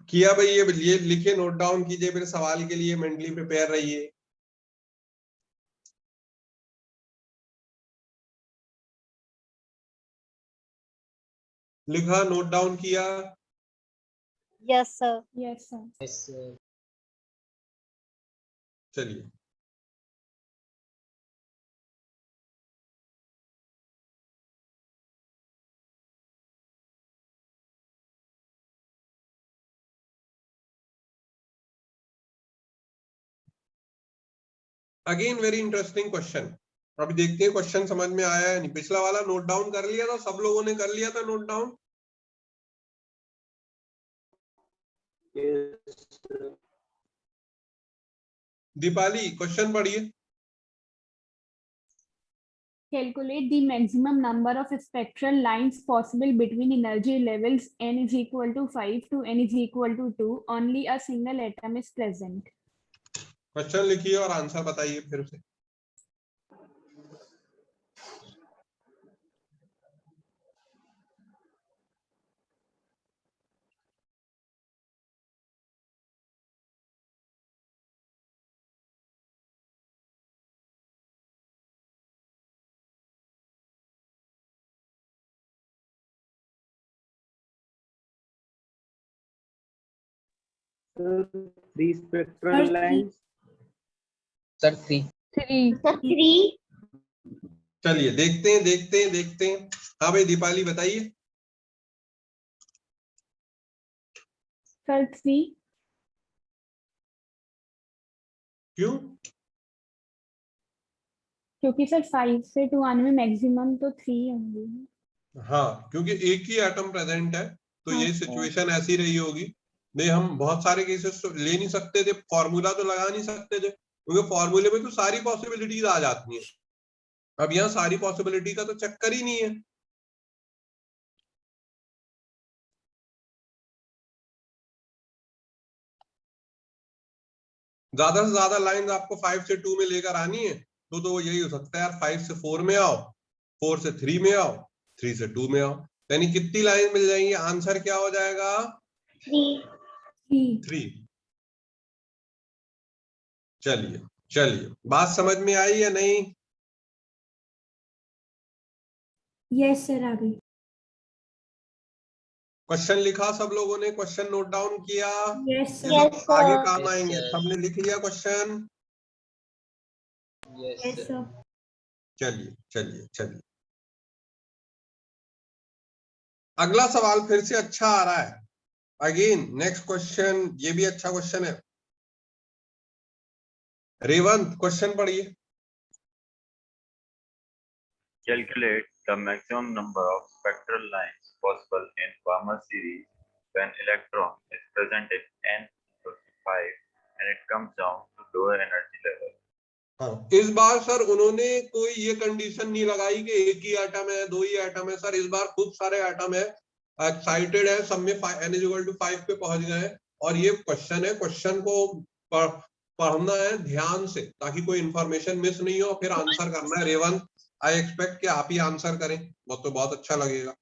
किया भाई, ये लिखे, नोट डाउन कीजिए, फिर सवाल के लिए मेंटली प्रिपेयर रहिए। लिखा, नोट डाउन किया? Yes sir. Yes sir. चलिए। Again very interesting question. अभी देखते हैं क्वेश्चन समझ में आया है नहीं। पिछला वाला नोट डाउन कर लिया था, सब लोगों ने कर लिया था नोट डाउन? दीपाली क्वेश्चन पढ़िए। Calculate the maximum number of spectral lines possible between energy levels n is equal to 5 to n is equal to 2. Only a single atom is present. Question लिखिए और आंसर बताइए फिर से। Three spectral lines. Sir 3 चलिए देखते हैं। हाँ भाई दीपाली बताइए। Sir, 3. क्यों? क्योंकि सर 5 से 2 आने में मैक्सिमम तो 3 होंगे। हाँ, क्योंकि एक ही एटम प्रेजेंट है, तो हाँ। ये सिचुएशन ऐसी रही होगी। नहीं, हम बहुत सारे केसेस तो ले नहीं सकते थे, फॉर्मूला तो लगा नहीं सकते थे, क्योंकि फॉर्मूले में तो सारी पॉसिबिलिटीज आ जाती हैं। अब यहाँ सारी पॉसिबिलिटी का तो चक्कर ही नहीं है। ज्यादा से ज्यादा लाइन आपको 5 से 2 में लेकर आनी है, तो वो यही हो सकता है यार, 5 से 4 में आओ, 4 से 3 में आओ, 3 से 2 में आओ। यानी कितनी लाइन मिल जाएंगी? आंसर क्या हो जाएगा? 3। चलिए बात समझ में आई या नहीं? यस सर, आ गई। क्वेश्चन लिखा सब लोगों ने? क्वेश्चन नोट डाउन किया? यस ये सर। सब आगे काम आएंगे। सबने लिख लिया क्वेश्चन? Yes sir. चलिए अगला सवाल फिर से अच्छा आ रहा है। अगेन नेक्स्ट क्वेश्चन, ये भी अच्छा क्वेश्चन है। रेवंत क्वेश्चन पढ़िए। Calculate the maximum number of spectral lines possible in Balmer series when electron is present in n=5 and it comes down to lower energy level. हाँ, इस बार सर उन्होंने कोई ये कंडीशन नहीं लगाई कि एक ही एटम है, दो ही एटम है। सर इस बार खूब सारे एटम है, एक्साइटेड है, सब में n=5 पे पहुंच गए हैं। और ये क्वेश्चन है, क्वेश्चन को पढ़ना है ध्यान से, ताकि कोई इंफॉर्मेशन मिस नहीं हो, फिर आंसर करना है। रेवंत आई एक्सपेक्ट कि आप ही आंसर करें, वो तो बहुत अच्छा लगेगा।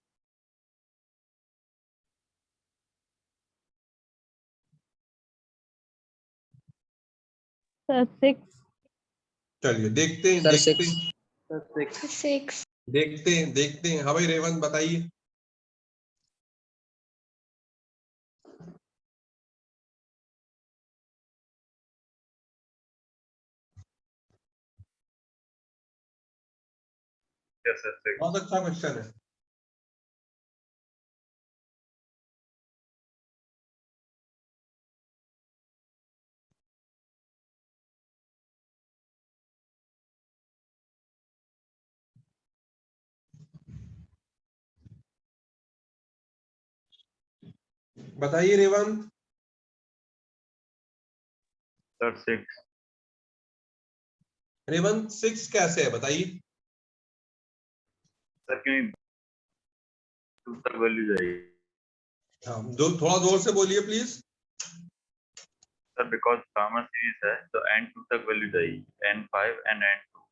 सर 6। चलिए देखते हैं। देखते हैं। हाँ भाई रेवंत बताइए। Yes, sir. 6. बहुत अच्छा क्वेश्चन है। बताइए रेवंत। Sir, 6. रेवंत 6 कैसे है बताइए? सर क्यों 2 तक वैल्यू जाएगी? हाँ, थोड़ा जोर से बोलिए please. Sir because Balmer series है तो n2 तक वैल्यू जाएगी, n5 and n2.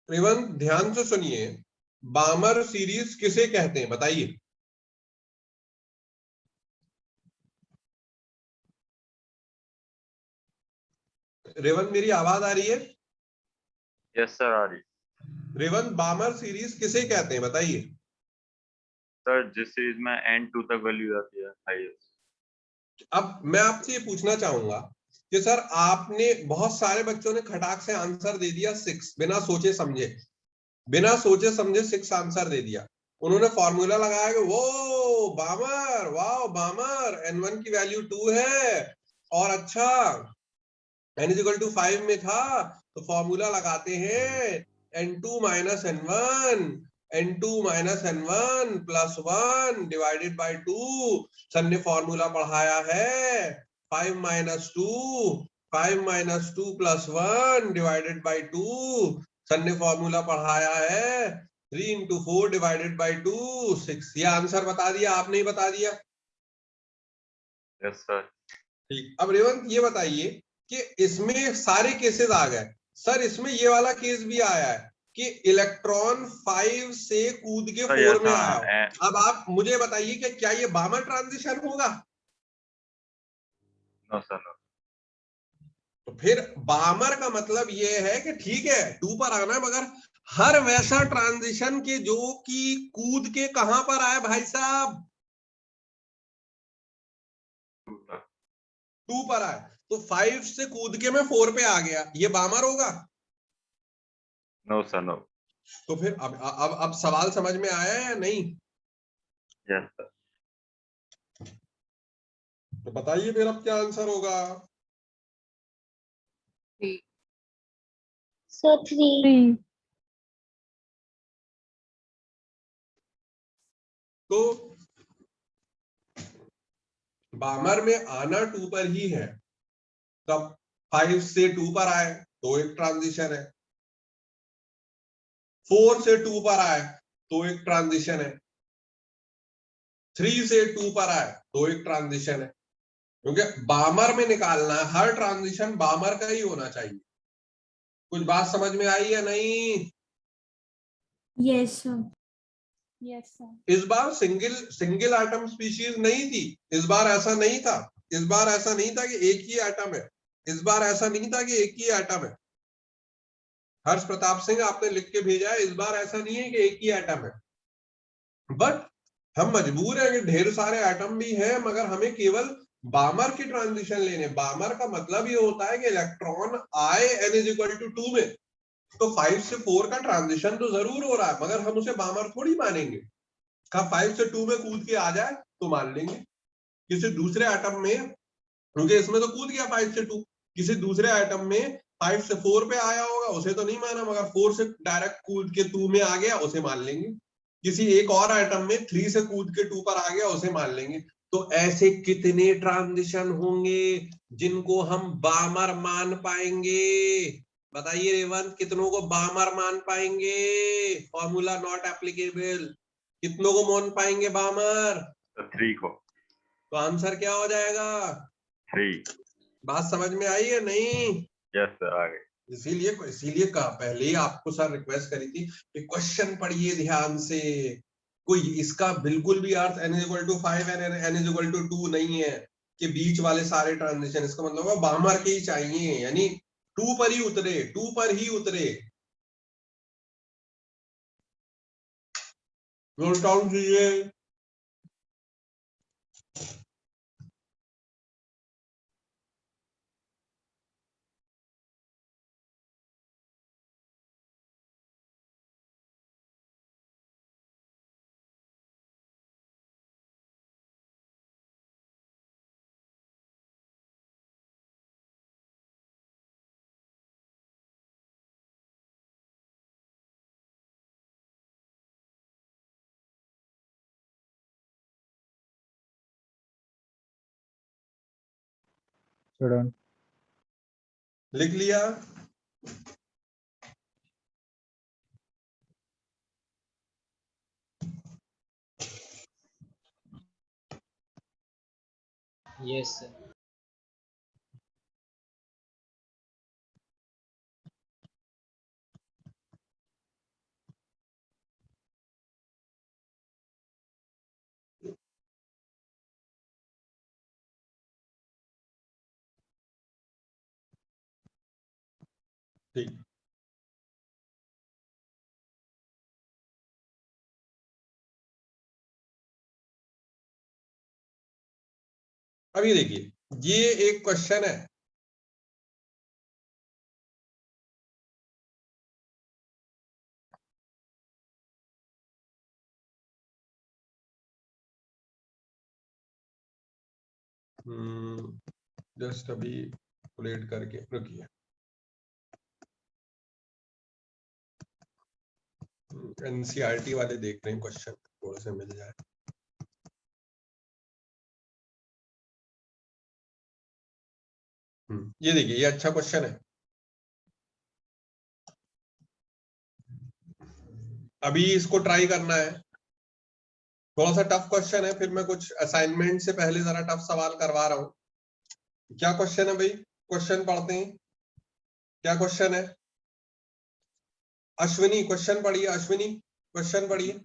रेवंत ध्यान से सुनिए, बामर सीरीज किसे कहते हैं बताइए? रेवंत मेरी आवाज आ रही है? यस सर आ रही। रेवंत बामर सीरीज किसे कहते हैं बताइए? सर जिस सीरीज में n2 तक वैल्यू आती है हाईएस्ट। अब मैं आपसे ये पूछना चाहूंगा कि सर आपने, बहुत सारे बच्चों ने खटाक से आंसर दे दिया 6, बिना सोचे समझे 6 आंसर दे दिया। उन्होंने फॉर्मूला लगाया कि वो बामर, वाओ बामर, n1 की वैल्यू 2 है। और अच्छा n इज इक्वल टू 5 में था तो फॉर्मूला लगाते हैं n2 minus n1, n2 minus n1 plus 1 divided by 2। Sir ने फॉर्मूला पढ़ाया है 5 minus 2, 5 minus 2 plus 1 divided by 2। Sir ने फॉर्मूला पढ़ाया है 3 इंटू 4 डिवाइडेड बाई 2 6। ये आंसर बता दिया, आपने ही बता दिया। Yes, sir. ठीक, अब रेवंत ये बताइए कि इसमें सारे केसेस आ गए। सर इसमें ये वाला केस भी आया है कि इलेक्ट्रॉन 5 से कूद के Sir, 4 yes, में आया हो। अब आप मुझे बताइए कि क्या ये बामर ट्रांजिशन होगा? no, sir, no. तो फिर बामर का मतलब ये है कि ठीक है 2 पर आना है, मगर हर वैसा ट्रांजिशन के जो कि कूद के कहां पर आए भाई साहब? 2 पर आए। तो 5 से कूद के मैं 4 पे आ गया, ये बामर होगा? No, sir, no. तो फिर अब सवाल समझ में आया है या नहीं? Yes, sir. तो बताइए फिर अब क्या आंसर होगा? सर 3। तो बामर में आना 2 पर ही है, तब 5 से 2 पर आए तो एक ट्रांजिशन है, 4 से 2 पर आए तो एक ट्रांजिशन है, 3 से 2 पर आए तो एक ट्रांजिशन है। क्योंकि बामर में निकालना है, हर ट्रांजिशन बामर का ही होना चाहिए। कुछ बात समझ में आई या नहीं? Yes sir. Yes sir. इस बार सिंगल एटम स्पीशीज नहीं थी, इस बार ऐसा नहीं था। इस बार ऐसा नहीं था कि एक ही एटम है, इस बार ऐसा नहीं था कि एक ही एटम है। हर्ष प्रताप सिंह आपने लिख के भेजा है, इस बार ऐसा नहीं है कि एक ही एटम है। बट हम मजबूर हैं कि ढेर सारे एटम भी हैं, मगर हमें केवल बामर की ट्रांजिशन लेने। बामर का मतलब ये होता है कि इलेक्ट्रॉन आए n इज इक्वल टू 2 में, तो 5 से 4 का ट्रांजिशन तो जरूर हो रहा है, मगर हम उसे बामर थोड़ी मानेंगे। का 5 से 2 में कूद के आ जाए तो मान लेंगे। किसी दूसरे एटम में, क्योंकि इसमें तो कूद गया 5 से 2, किसी दूसरे एटम में 5 से 4 पे आया होगा उसे तो नहीं माना, मगर 4 से डायरेक्ट कूद के 2 में आ गया उसे मान लेंगे। किसी एक और एटम में 3 से कूद के 2 पर आ गया उसे मान लेंगे। तो ऐसे कितने ट्रांजिशन होंगे जिनको हम बामर मान पाएंगे? बताइए रेवंत, कितनों को बामर मान पाएंगे? Formula not applicable. कितनों को मान पाएंगे बामर? The 3 को. तो आंसर क्या हो जाएगा? 3. बात समझ में आई है नहीं? Yes, sir, आ गई. इसीलिए कहा पहले ही आपको सर रिक्वेस्ट करी थी कि क्वेश्चन पढ़िए ध्यान से। कोई इसका बिल्कुल भी अर्थ n is equal to 5 and n is equal to 2 नहीं है कि बीच वाले सारे ट्रांजिशन। इसका मतलब है बामर के ही चाहिए, यानी 2 पर ही उतरे, 2 पर ही उतरे। नोट डाउन कीजिए। Student. लिख लिया? Yes, sir. ठीक, अभी देखिए ये एक क्वेश्चन है। जस्ट अभी कैलकुलेट करके रुकिए। एनसीईआरटी वाले देख रहे हैं क्वेश्चन, थोड़े से मिल जाए। ये देखिए, ये अच्छा क्वेश्चन है। अभी इसको ट्राई करना है, थोड़ा सा टफ क्वेश्चन है, फिर मैं कुछ असाइनमेंट से पहले जरा टफ सवाल करवा रहा हूँ। क्या क्वेश्चन है भाई? क्वेश्चन पढ़ते हैं, क्या क्वेश्चन है? अश्विनी क्वेश्चन पढ़िए, अश्विनी क्वेश्चन पढ़िए।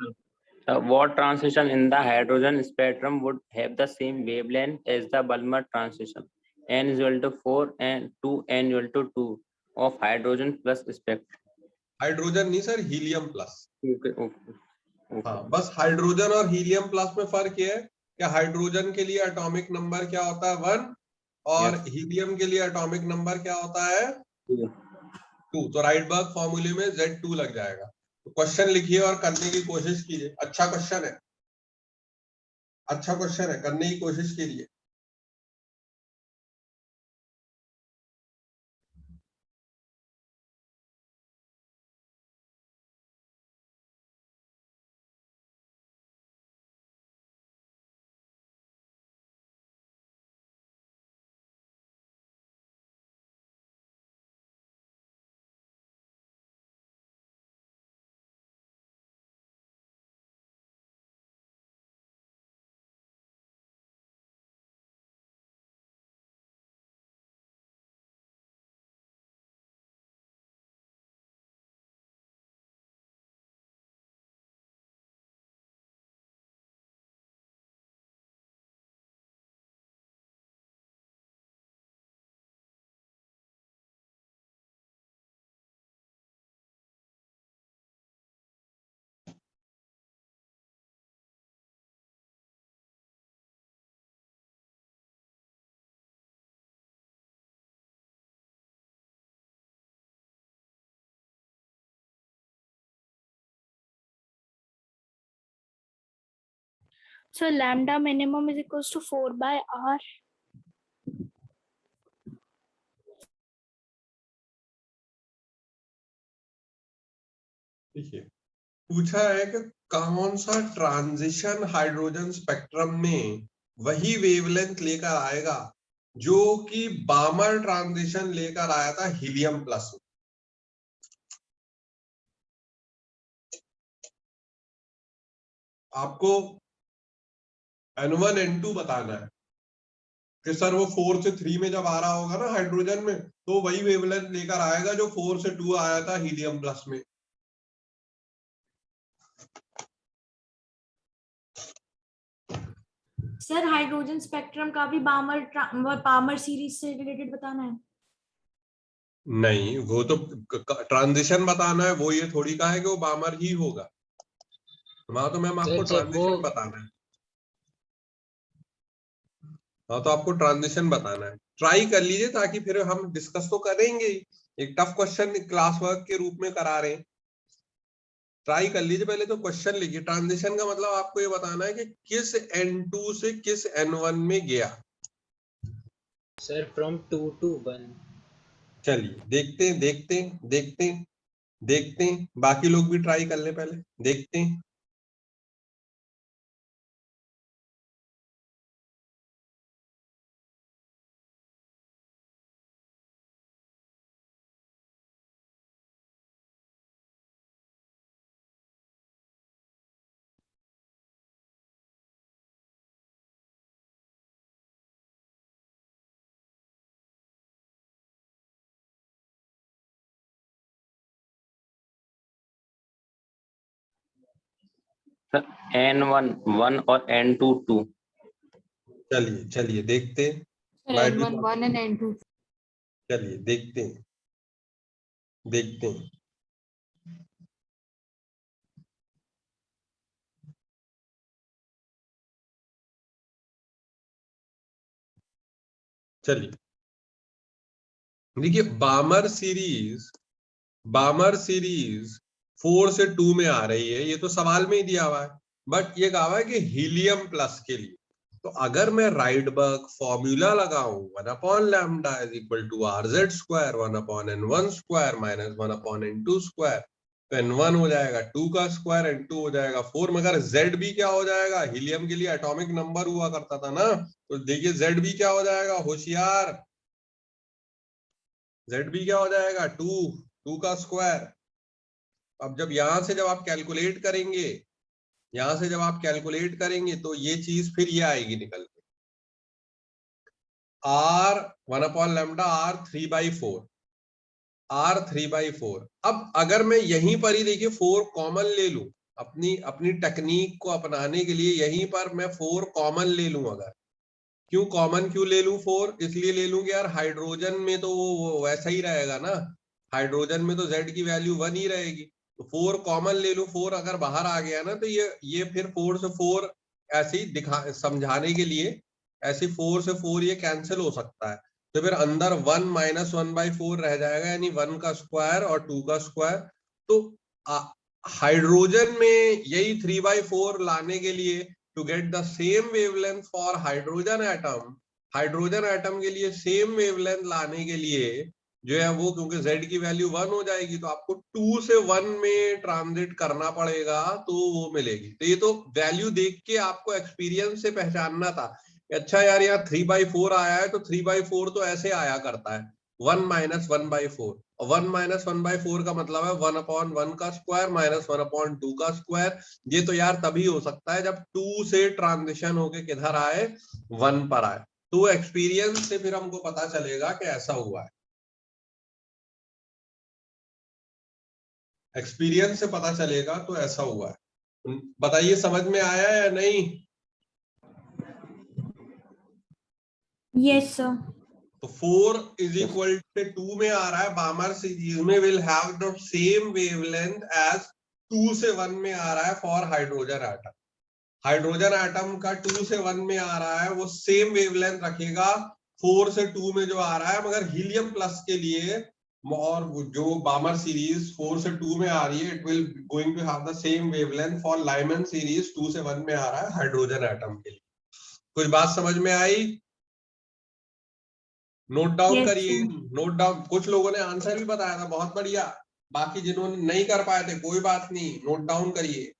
What transition in the hydrogen spectrum would have the same wavelength as the Balmer transition? N is equal to 4 and 2 n equal to 2 of hydrogen plus spectrum. Hydrogen नहीं sir, helium plus. Okay, okay. हाँ, बस hydrogen और helium plus में फर्क ये है कि hydrogen के लिए एटॉमिक नंबर क्या होता है 1 और हीलियम के लिए एटॉमिक नंबर क्या होता है 2। तो राइडबर्ग फॉर्मूले में Z2 लग जाएगा। तो क्वेश्चन लिखिए और करने की कोशिश कीजिए। अच्छा क्वेश्चन है, अच्छा क्वेश्चन है, करने की कोशिश कीजिए। So lambda minimum is equals to 4 by r. देखिए, पूछा है कि कौन सा ट्रांजिशन हाइड्रोजन स्पेक्ट्रम में वही वेवलेंथ लेकर आएगा जो कि बामर ट्रांजिशन लेकर आया था हीलियम प्लस में। आपको N1 N2 बताना है कि सर वो 4 से 3 में जब आ रहा होगा ना हाइड्रोजन में, तो वही वेवलेंथ लेकर आएगा जो 4 से 2 आया था हीलियम प्लस में। सर हाइड्रोजन स्पेक्ट्रम का भी बामर सीरीज से रिलेटेड बताना है? नहीं, वो तो ट्रांजिशन बताना है, वो ये थोड़ी कहा है कि वो बामर ही होगा। वहां तो मैम आपको ट्रांजिशन बताना है। हाँ, तो आपको ट्रांजिशन बताना है। ट्राई कर लीजिए ताकि फिर हम डिस्कस तो करेंगे। एक टफ क्वेश्चन क्लास वर्क के रूप में करा रहे हैं, ट्राई कर लीजिए। पहले तो क्वेश्चन लिखिए। ट्रांजिशन का मतलब आपको ये बताना है कि किस N2 से किस N1 में गया। Sir, from 2 to 1. चलिए देखते हैं, देखते हैं, देखते हैं, देखते हैं। बाकी लोग भी ट्राई कर ले, पहले देखते हैं। Sir, N1 1 और N2 2. चलिए चलिए देखते हैं। N1 1 and N2. चलिए देखते हैं, देखते हैं। चलिए देखिए, बामर सीरीज 4 से 2 में आ रही है, ये तो सवाल में ही दिया हुआ है। बट ये कहा हुआ है कि हीलियम प्लस के लिए, तो अगर मैं राइडबर्ग फॉर्मूला लगाऊं 1 lambda is equal to RZ square 1/n1 square minus 1/n2 square, तो n1 हो जाएगा 2 का स्क्वायर, n2 हो जाएगा 4, मगर ZB क्या हो जाएगा, हीलियम के लिए एटॉमिक नंबर हुआ करता था ना, तो देखिए ZB क्या हो जाएगा, होशियार, ZB क्या हो जाएगा 2 का स्क्वायर। अब जब यहां से जब आप कैलकुलेट करेंगे, यहां से जब आप कैलकुलेट करेंगे तो ये चीज फिर ये आएगी निकल के, R 1 लैम्डा R 3/4, R 3/4। अब अगर मैं यहीं पर ही देखिए 4 कॉमन ले लूं, अपनी अपनी टेक्निक को अपनाने के लिए यहीं पर मैं 4 कॉमन ले लूं, अगर क्यों कॉमन क्यों ले लूं 4, इसलिए ले लूं कि यार हाइड्रोजन में तो वो वैसा ही रहेगा ना, हाइड्रोजन में तो Z की वैल्यू 1 ही रहेगी, तो 4 कॉमन ले लूं, 4 अगर बाहर आ गया ना तो ये फिर 4 से 4 ऐसे ही दिखा समझाने के लिए, ऐसे 4 से 4 ये कैंसिल हो सकता है, तो फिर अंदर 1 माइनस 1/4 रह जाएगा, यानी 1 का स्क्वायर और 2 का स्क्वायर। तो हाइड्रोजन में यही 3/4 लाने के लिए, to get the same wavelength for hydrogen atom, hydrogen atom के लिए सेम वेवलेंथ लाने के लिए जो है वो, क्योंकि Z की वैल्यू 1 हो जाएगी तो आपको 2 से 1 में ट्रांजिट करना पड़ेगा, तो वो मिलेगी। तो ये तो वैल्यू देख के आपको एक्सपीरियंस से पहचानना था, अच्छा यार यहाँ 3/4 आया है तो 3/4 तो ऐसे आया करता है 1 माइनस 1/4, और 1 माइनस 1/4 का मतलब है 1/1 का स्क्वायर माइनस 1/2 का स्क्वायर। ये तो यार तभी हो सकता है जब 2 से ट्रांजिशन होके किधर आए, 1 पर आए, तो एक्सपीरियंस से फिर हमको पता चलेगा कि ऐसा हुआ है, एक्सपीरियंस से पता चलेगा तो ऐसा हुआ है। बताइए समझ में आया या नहीं? Yes, sir. तो 4 इज इक्वल टू 2 में आ रहा है, बामर सीरीज में will have the same wavelength as 2 से 1 में आ रहा है for hydrogen atom, hydrogen atom का 2 से 1 में आ रहा है वो सेम वेवलेंथ रखेगा 4 से 2 में जो आ रहा है, मगर हीलियम प्लस के लिए और जो बामर सीरीज 4 से 2 में आ रही है, it will going to have the same wavelength for Lyman series 2 से 1 में आ रहा है हाइड्रोजन एटम के लिए। कुछ बात समझ में आई? नोट डाउन Yes, करिए, sir. नोट डाउन, कुछ लोगों ने आंसर भी बताया था, बहुत बढ़िया, बाकी जिन्होंने नहीं कर पाए थे कोई बात नहीं, नोट डाउन करिए।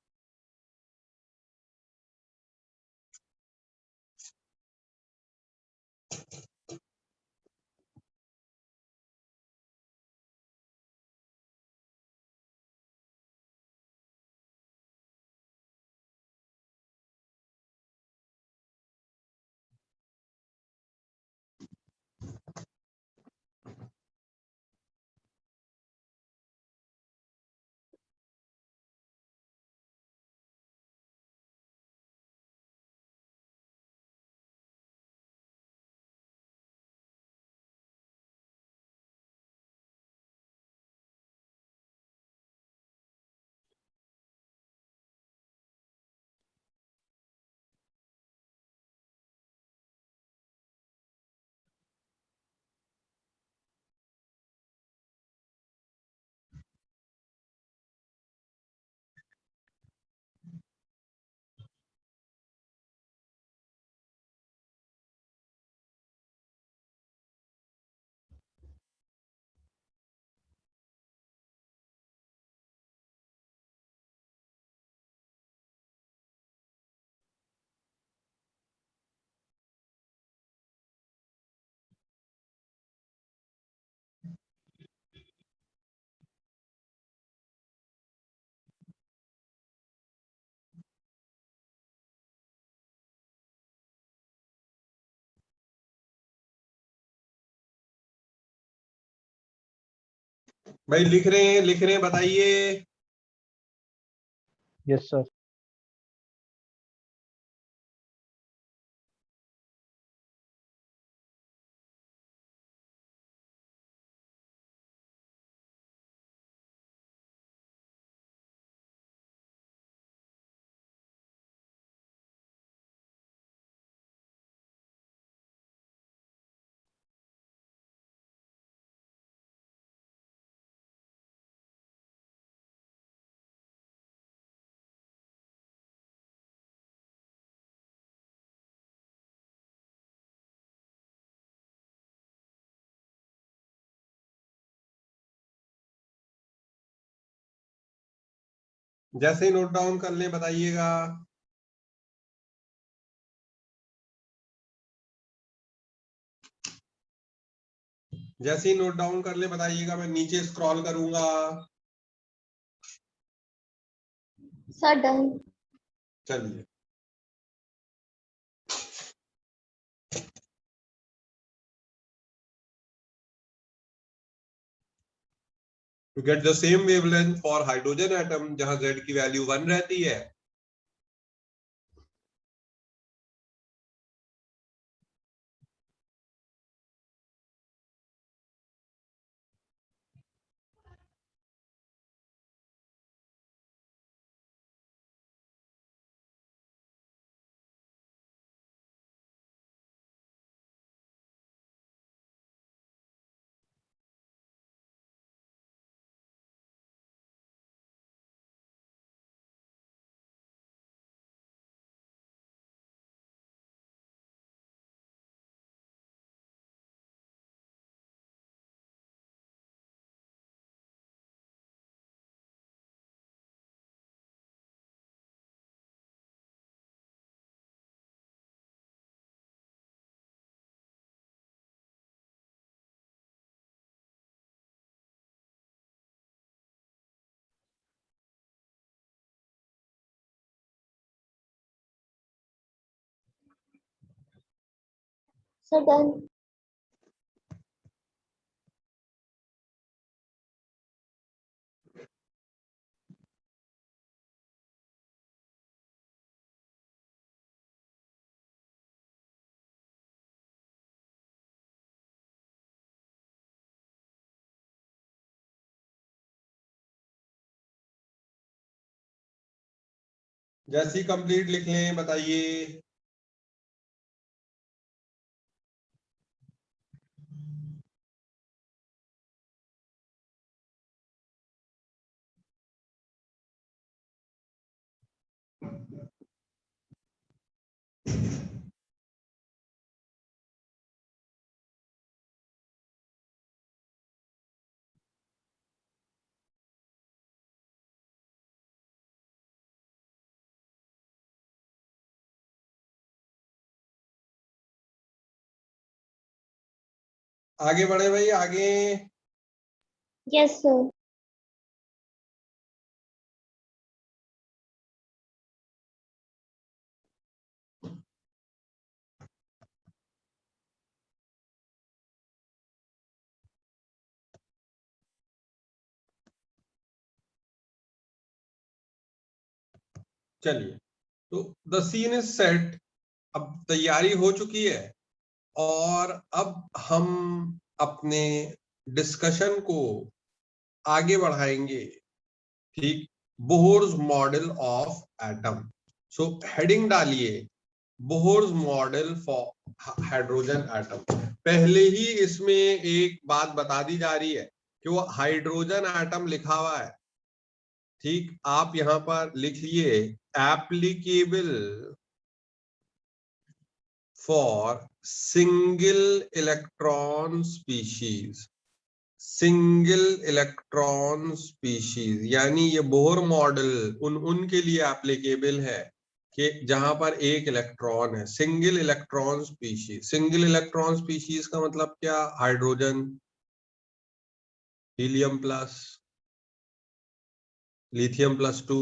भाई लिख रहे हैं, लिख रहे हैं, बताइए। Yes sir. जैसे ही नोट डाउन कर ले बताइएगा। जैसे ही नोट डाउन कर ले बताइएगा, मैं नीचे स्क्रॉल करूंगा। Sir done. चलिए, to get the same wavelength for hydrogen atom जहां Z की वैल्यू 1 रहती है, सर डन। जैसे ही कंप्लीट लिख लें बताइए। आगे बढ़े भाई, आगे। Yes sir. चलिए, तो द सीन इज सेट। अब तैयारी हो चुकी है और अब हम अपने डिस्कशन को आगे बढ़ाएंगे। ठीक, Bohr's model of atom. So heading डालिए, Bohr's model for hydrogen atom. पहले ही इसमें एक बात बता दी जा रही है कि वो हाइड्रोजन एटम लिखा हुआ है। ठीक, आप यहां पर लिखिए applicable for single electron species. Single electron species यानी ये बोहर मॉडल उनके लिए एप्लीकेबल है कि जहां पर एक इलेक्ट्रॉन है। Single electron species, single electron species का मतलब क्या? Hydrogen, helium plus, lithium +2,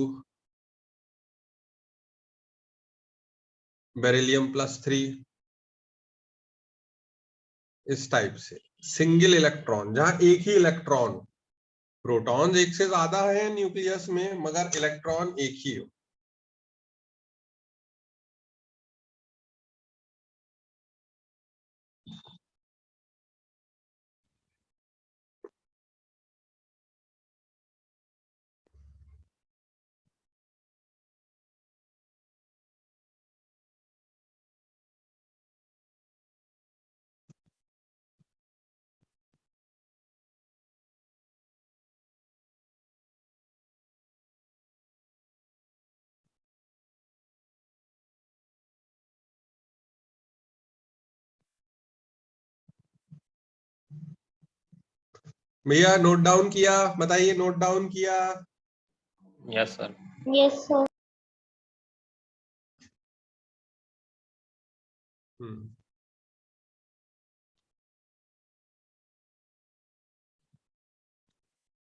beryllium +3, इस टाइप से सिंगल इलेक्ट्रॉन जहां एक ही इलेक्ट्रॉन, प्रोटॉन एक से ज्यादा है न्यूक्लियस में मगर इलेक्ट्रॉन एक ही हो। भैया नोट डाउन किया? बताइए, नोट डाउन किया? Yes sir. Yes, sir.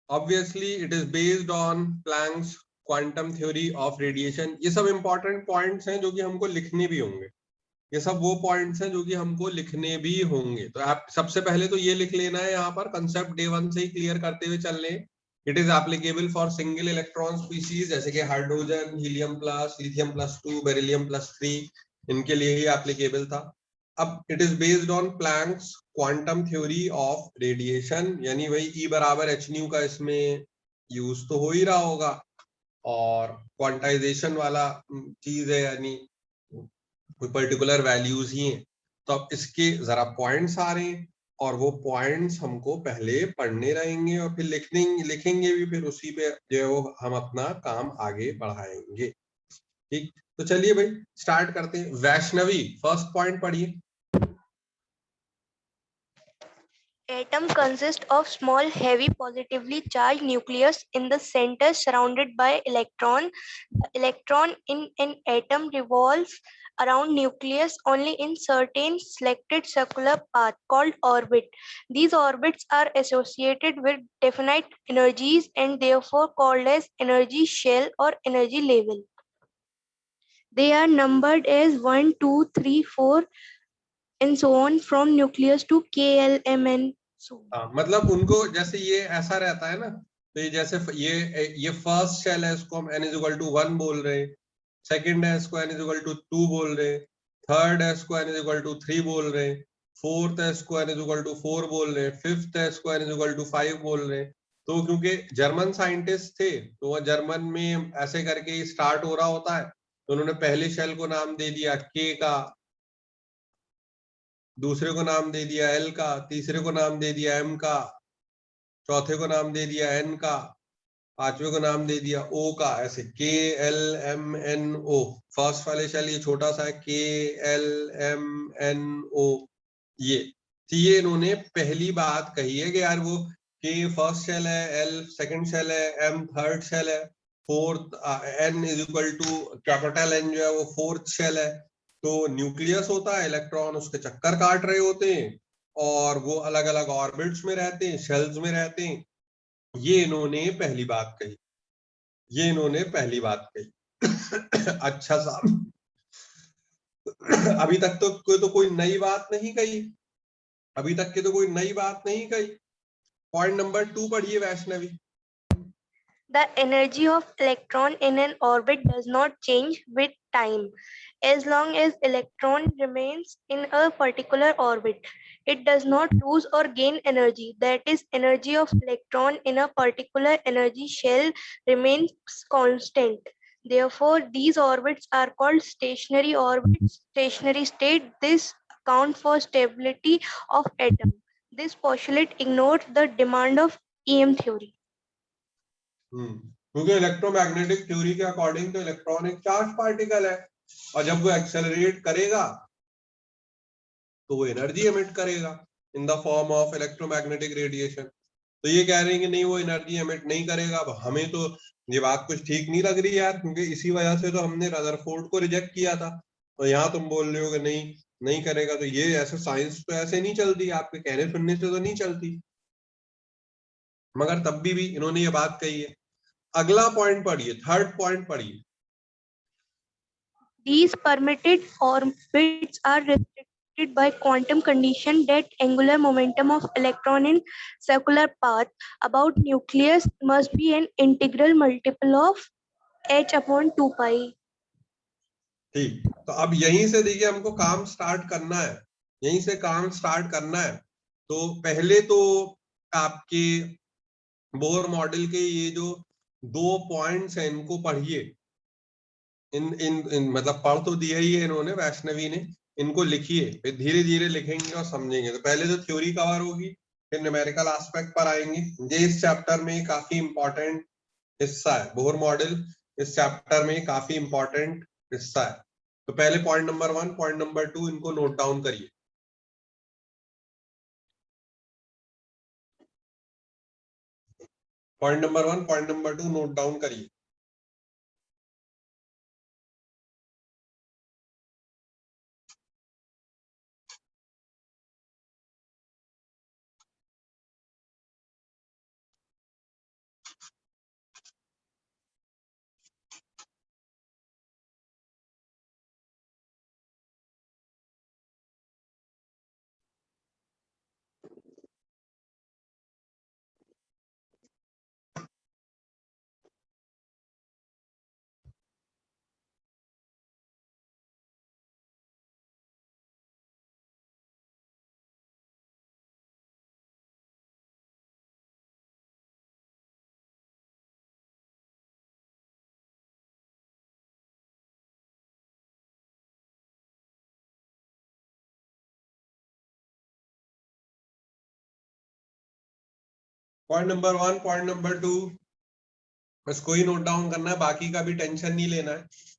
Obviously it is based on Planck's quantum theory of radiation. ये सब important points हैं जो कि हमको लिखने भी होंगे, ये सब वो पॉइंट्स हैं जो कि हमको लिखने भी होंगे। तो आप सबसे पहले तो ये लिख लेना है, यहाँ पर कंसेप्ट डे 1 से ही क्लियर करते हुए चल रहे हैं। It is applicable for single electron species जैसे कि hydrogen, helium plus, lithium plus 2, beryllium +3, इनके लिए ही एप्लीकेबल था। अब it is based on Planck's quantum theory of radiation, यानी वही E बराबर hν का इसमें यूज तो हो ही रहा होगा, और क्वांटाइजेशन वाला चीज है, यानी कोई पर्टिकुलर वैल्यूज ही हैं। तो अब इसके जरा पॉइंट्स आ रहे हैं, और वो पॉइंट्स हमको पहले पढ़ने रहेंगे और फिर लिखेंगे भी, फिर उसी पे जो है वो हम अपना काम आगे बढ़ाएंगे। ठीक, तो चलिए भाई स्टार्ट करते हैं। वैष्णवी फर्स्ट पॉइंट पढ़िए। Atom consists of small, heavy, positively charged nucleus in the center surrounded by electron. The electron in an atom revolves around nucleus only in certain selected circular path called orbit. These orbits are associated with definite energies and therefore called as energy shell or energy level. They are numbered as 1, 2, 3, 4 and so on from nucleus to K, L, M, N. मतलब उनको जैसे ये ऐसा रहता है ना, तो ये जैसे ये फर्स्ट शेल है, इसको हम n=1 बोल रहे हैं, सेकंड है इसको n=2 बोल रहे हैं, थर्ड है इसको n=3 बोल रहे हैं, फोर्थ है इसको n=4 बोल रहे हैं, फिफ्थ है इसको n=5 बोल रहे हैं। तो क्योंकि जर्मन साइंटिस्ट थे तो वह जर्मन में ऐसे करके स्टार्ट हो रहा होता है, तो उन्होंने पहले शेल को नाम दे दिया K का, दूसरे को नाम दे दिया L का, तीसरे को नाम दे दिया M का, चौथे को नाम दे दिया N का, पांचवे को नाम दे दिया O का, ऐसे K L M N O। First वाले शेल ये छोटा सा है, K L M N O। ये इन्होंने पहली बात कही है कि यार वो K फर्स्ट शेल है, L सेकंड शेल है, M थर्ड शेल है, फोर्थ N कैपिटल N जो है वो फोर्थ शेल है। तो न्यूक्लियस होता है, इलेक्ट्रॉन उसके चक्कर काट रहे होते हैं और वो अलग अलग ऑर्बिट्स में रहते हैं, शेल्स में रहते हैं। ये इन्होंने पहली बात कही, ये इन्होंने पहली बात कही। अच्छा साहब, अभी तक तो कोई नई बात नहीं कही, अभी तक की तो कोई नई बात नहीं कही। पॉइंट नंबर 2 पढ़िए Vaishnavi. The energy of electron in an orbit does not change with time. As long as electron remains in a particular orbit, it does not lose or gain energy. That is, energy of electron in a particular energy shell remains constant. Therefore, these orbits are called stationary orbits, stationary state. This accounts for stability of atom. This postulate ignores the demand of EM theory. क्योंकि electromagnetic theory के according तो electron एक charge particle है, और जब वो accelerate करेगा तो वो एनर्जी एमिट करेगा in the form of electromagnetic radiation. तो ये कह रहे हैं कि नहीं वो एनर्जी एमिट नहीं करेगा। अब हमें तो ये बात कुछ ठीक नहीं लग रही यार, क्योंकि इसी वजह से तो हमने रदरफोर्ड को रिजेक्ट किया था, तो यहाँ तुम बोल रहे हो कि नहीं नहीं करेगा। तो ये ऐसे साइंस तो ऐसे नहीं चलती, आपके कहने सुनने से तो नहीं चलती, मगर तब भी इन्होंने ये बात कही है। अगला पॉइंट पढ़िए, थर्ड पॉइंट पढ़िए। These permitted orbits are restricted by quantum condition that angular momentum of electron in circular path about nucleus must be an integral multiple of h/2 pi. ठीक, तो अब यहीं से देखिए हमको काम स्टार्ट करना है, यहीं से काम स्टार्ट करना है। तो पहले तो आपके बोर मॉडल के ये जो 2 पॉइंट्स हैं इनको पढ़िए। इन मतलब पढ़ तो दिया ही है इन्होंने, वैष्णवी ने, इनको लिखिए, फिर धीरे धीरे लिखेंगे और समझेंगे। तो पहले तो थ्योरी कवर होगी, फिर न्यूमेरिकल एस्पेक्ट पर आएंगे। ये इस चैप्टर में काफी इंपॉर्टेंट हिस्सा है, बोर मॉडल इस चैप्टर में काफी इंपॉर्टेंट हिस्सा है। तो पहले पॉइंट नंबर 1, पॉइंट नंबर 2 इनको नोट डाउन करिए। Point number 1, point number 2 note down करिए। पॉइंट नंबर 1, पॉइंट नंबर 2 इसको ही नोट डाउन करना है, बाकी का भी टेंशन नहीं लेना है।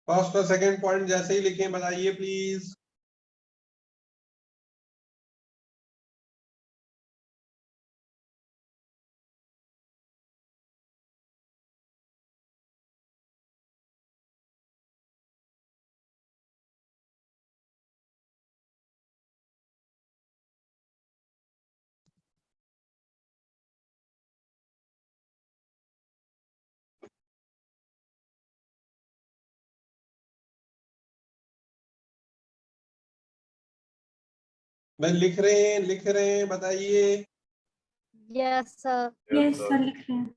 फर्स्ट और सेकंड पॉइंट जैसे ही लिखें बताइए प्लीज। मैं लिख रहे हैं बताइए। Yes sir. Yes, sir. लिख रहे हैं।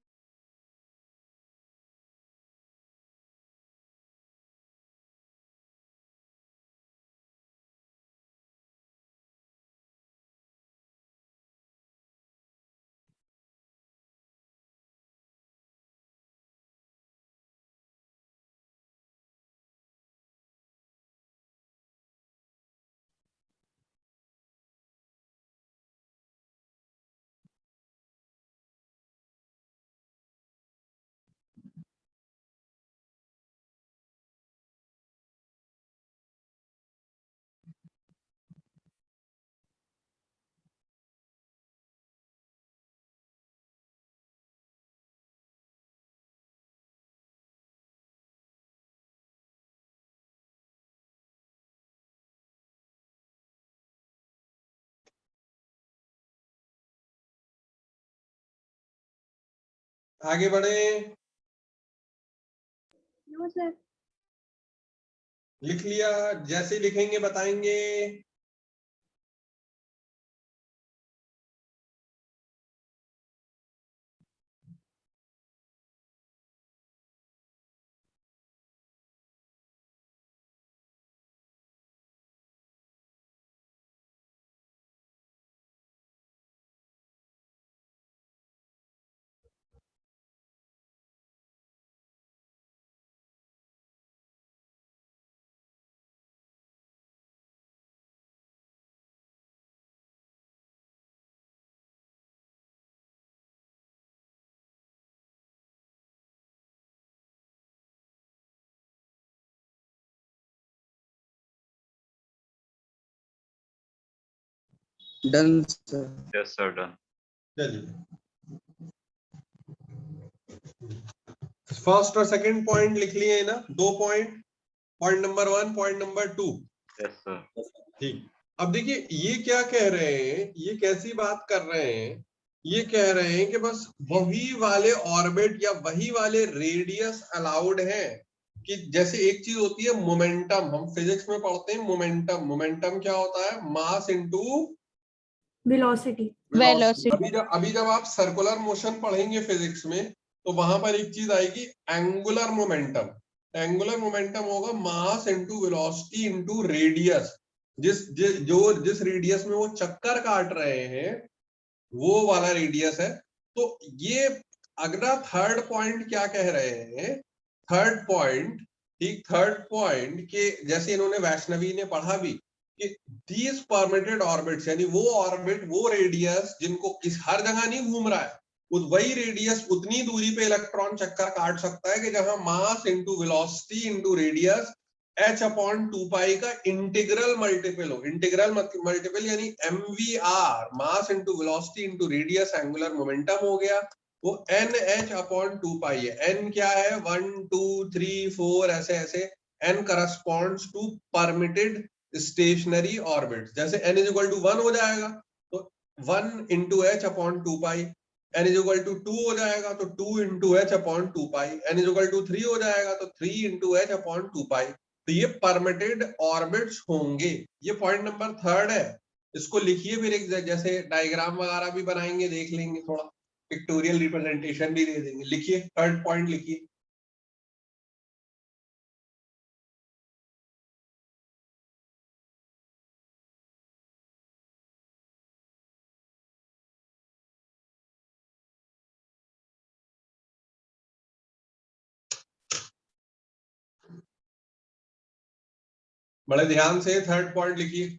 आगे बढ़े। No sir. लिख लिया, जैसे ही लिखेंगे बताएंगे। Done sir. Yes, sir. Done. चलिए, फर्स्ट और सेकंड पॉइंट लिख लिए ना, 2 point, point number 1, point number 2। Yes, sir. ठीक, अब देखिए ये क्या कह रहे हैं, ये कैसी बात कर रहे हैं, ये कह रहे हैं कि बस वही वाले ऑर्बिट या वही वाले रेडियस अलाउड है। कि जैसे एक चीज होती है मोमेंटम, हम फिजिक्स में पढ़ते हैं मोमेंटम। मोमेंटम क्या होता है? Mass into velocity. वेलोसिटी। अभी जब आप सर्कुलर मोशन पढ़ेंगे फिजिक्स में, तो वहां पर एक चीज आएगी एंगुलर मोमेंटम। एंगुलर मोमेंटम होगा mass into velocity into radius. जिस रेडियस में वो चक्कर काट रहे हैं वो वाला रेडियस है। तो ये अगला थर्ड पॉइंट क्या कह रहे हैं? थर्ड पॉइंट, ठीक, थर्ड पॉइंट के जैसे इन्होंने वैष्णवी ने पढ़ा भी कि these permitted orbits, यानी वो ऑर्बिट, वो रेडियस जिनको इस हर जगह नहीं घूम रहा है, वही रेडियस उतनी दूरी पे इलेक्ट्रॉन चक्कर काट सकता है कि जहां mass into velocity into radius h upon 2 पाई का इंटीग्रल मल्टीपल हो। इंटीग्रल मल्टीपल यानी mvr mass into velocity into radius angular momentum हो गया, वो nh अपॉन 2 पाई है। n क्या है 1 2 3 4 ऐसे ऐसे, n corresponds to permitted stationary orbit. जैसे n इज इक्वल टू 1 हो जाएगा तो 1 into h upon 2 pi, n is equal to 2 हो जाएगा तो 2 into h upon 2 pi, n is equal to 3 हो जाएगा तो 3 इंटू एच अपॉन 2 पाई। तो ये परमिटेड ऑर्बिट्स होंगे। ये पॉइंट नंबर 3 है। इसको लिखिए फिर एक जैसे डायग्राम वगैरह भी बनाएंगे, देख लेंगे, थोड़ा पिक्टोरियल रिप्रेजेंटेशन भी दे देंगे। लिखिए 3rd पॉइंट लिखिए। बड़े ध्यान से 3rd पॉइंट लिखिए।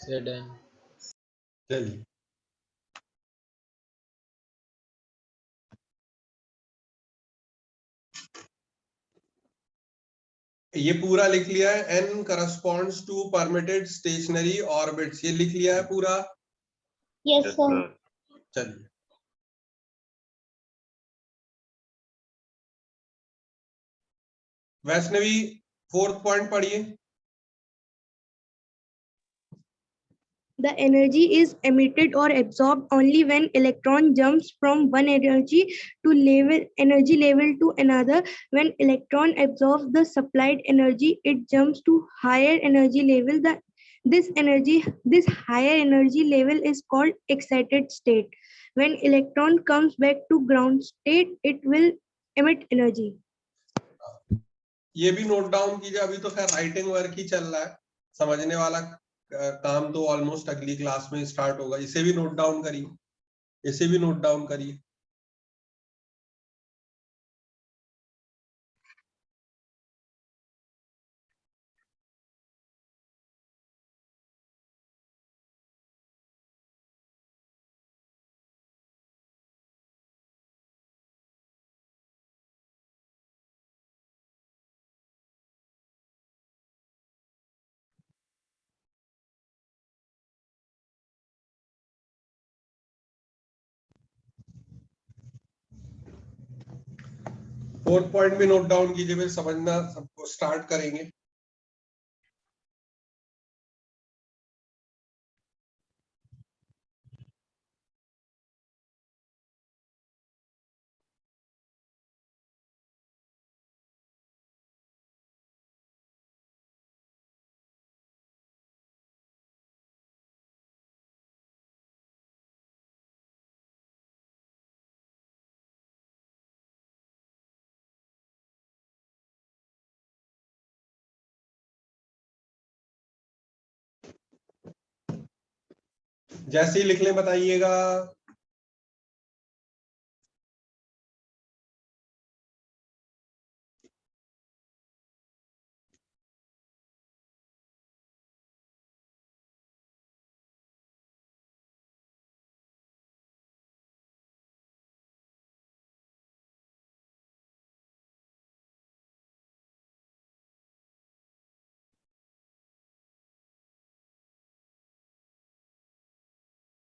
चलिए ये पूरा लिख लिया है। n corresponds to permitted stationary orbits, ये लिख लिया है पूरा। Yes Yes, sir. sir. चलिए वैष्णवी 4th पॉइंट पढ़िए। The energy is emitted or absorbed only when electron jumps from one energy level to another. When electron absorbs the supplied energy, it jumps to higher energy level. This higher energy level is called excited state. When electron comes back to ground state, it will emit energy. ये भी note down कीजिए। अभी तो खैर writing work ही चल रहा है, समझने वाला काम तो ऑलमोस्ट अगली क्लास में स्टार्ट होगा। इसे भी नोट डाउन करिए, इसे भी नोट डाउन करिए। फोर्थ पॉइंट भी नोट डाउन कीजिए, फिर समझना सबको स्टार्ट करेंगे। जैसे ही लिख लें बताइएगा।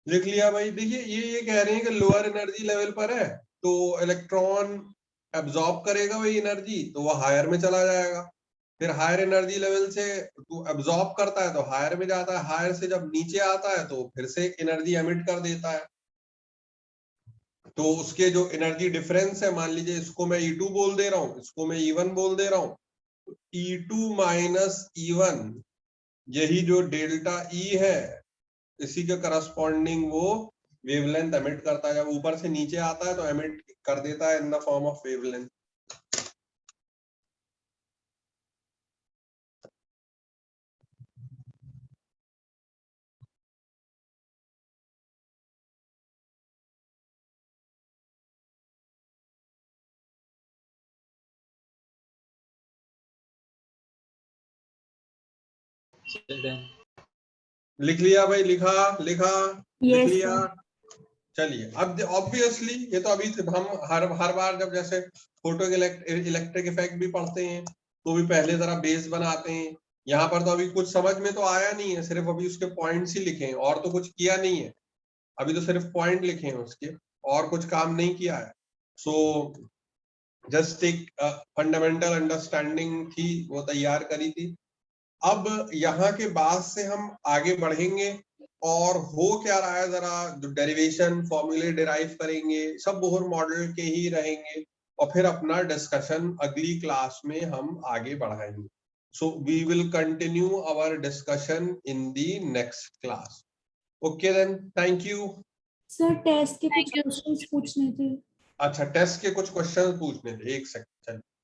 लिख लिया भाई। देखिए ये कह रहे हैं कि लोअर एनर्जी लेवल पर है तो इलेक्ट्रॉन एब्जॉर्ब करेगा वही एनर्जी, तो वो हायर में चला जाएगा। फिर हायर एनर्जी लेवल से तो एब्जॉर्ब करता है तो हायर में जाता है, हायर से जब नीचे आता है तो फिर से एनर्जी एमिट कर देता है। तो उसके जो एनर्जी डिफरेंस है, मान लीजिए इसको मैं E2 बोल दे रहा हूँ, इसको मैं E1 बोल दे रहा हूँ, E2 माइनस E1 यही जो डेल्टा E है इसी के करस्पॉन्डिंग वो वेवलेंथ एमिट करता है। जब ऊपर से नीचे आता है तो एमिट कर देता है in the form of wavelength. लिख लिया भाई? लिखा लिखा लिख Yes, लिया? sir. चलिए अब ऑब्वियसली ये तो अभी हम हर बार जब जैसे फोटो इलेक्ट्रिक इफेक्ट भी पढ़ते हैं तो भी पहले जरा बेस बनाते हैं। यहाँ पर तो अभी कुछ समझ में तो आया नहीं है, सिर्फ अभी उसके पॉइंट्स ही लिखे हैं और तो कुछ किया नहीं है। अभी तो सिर्फ पॉइंट लिखे हैं उसके, और कुछ काम नहीं किया है। सो जस्ट एक फंडामेंटल अंडरस्टैंडिंग थी वो तैयार करी थी। अब यहाँ के बाद से हम आगे बढ़ेंगे और हो क्या रहा है, जरा जो डेरिवेशन फॉर्मूले डिराइव करेंगे सब बोहर मॉडल के ही रहेंगे और फिर अपना डिस्कशन अगली क्लास में हम आगे बढ़ाएंगे। So we will continue our discussion in the next class. Okay then, thank you. Sir test के कुछ क्वेश्चंस पूछने थे। अच्छा, टेस्ट के कुछ क्वेश्चन पूछने थे, एक सेकंड चलिए।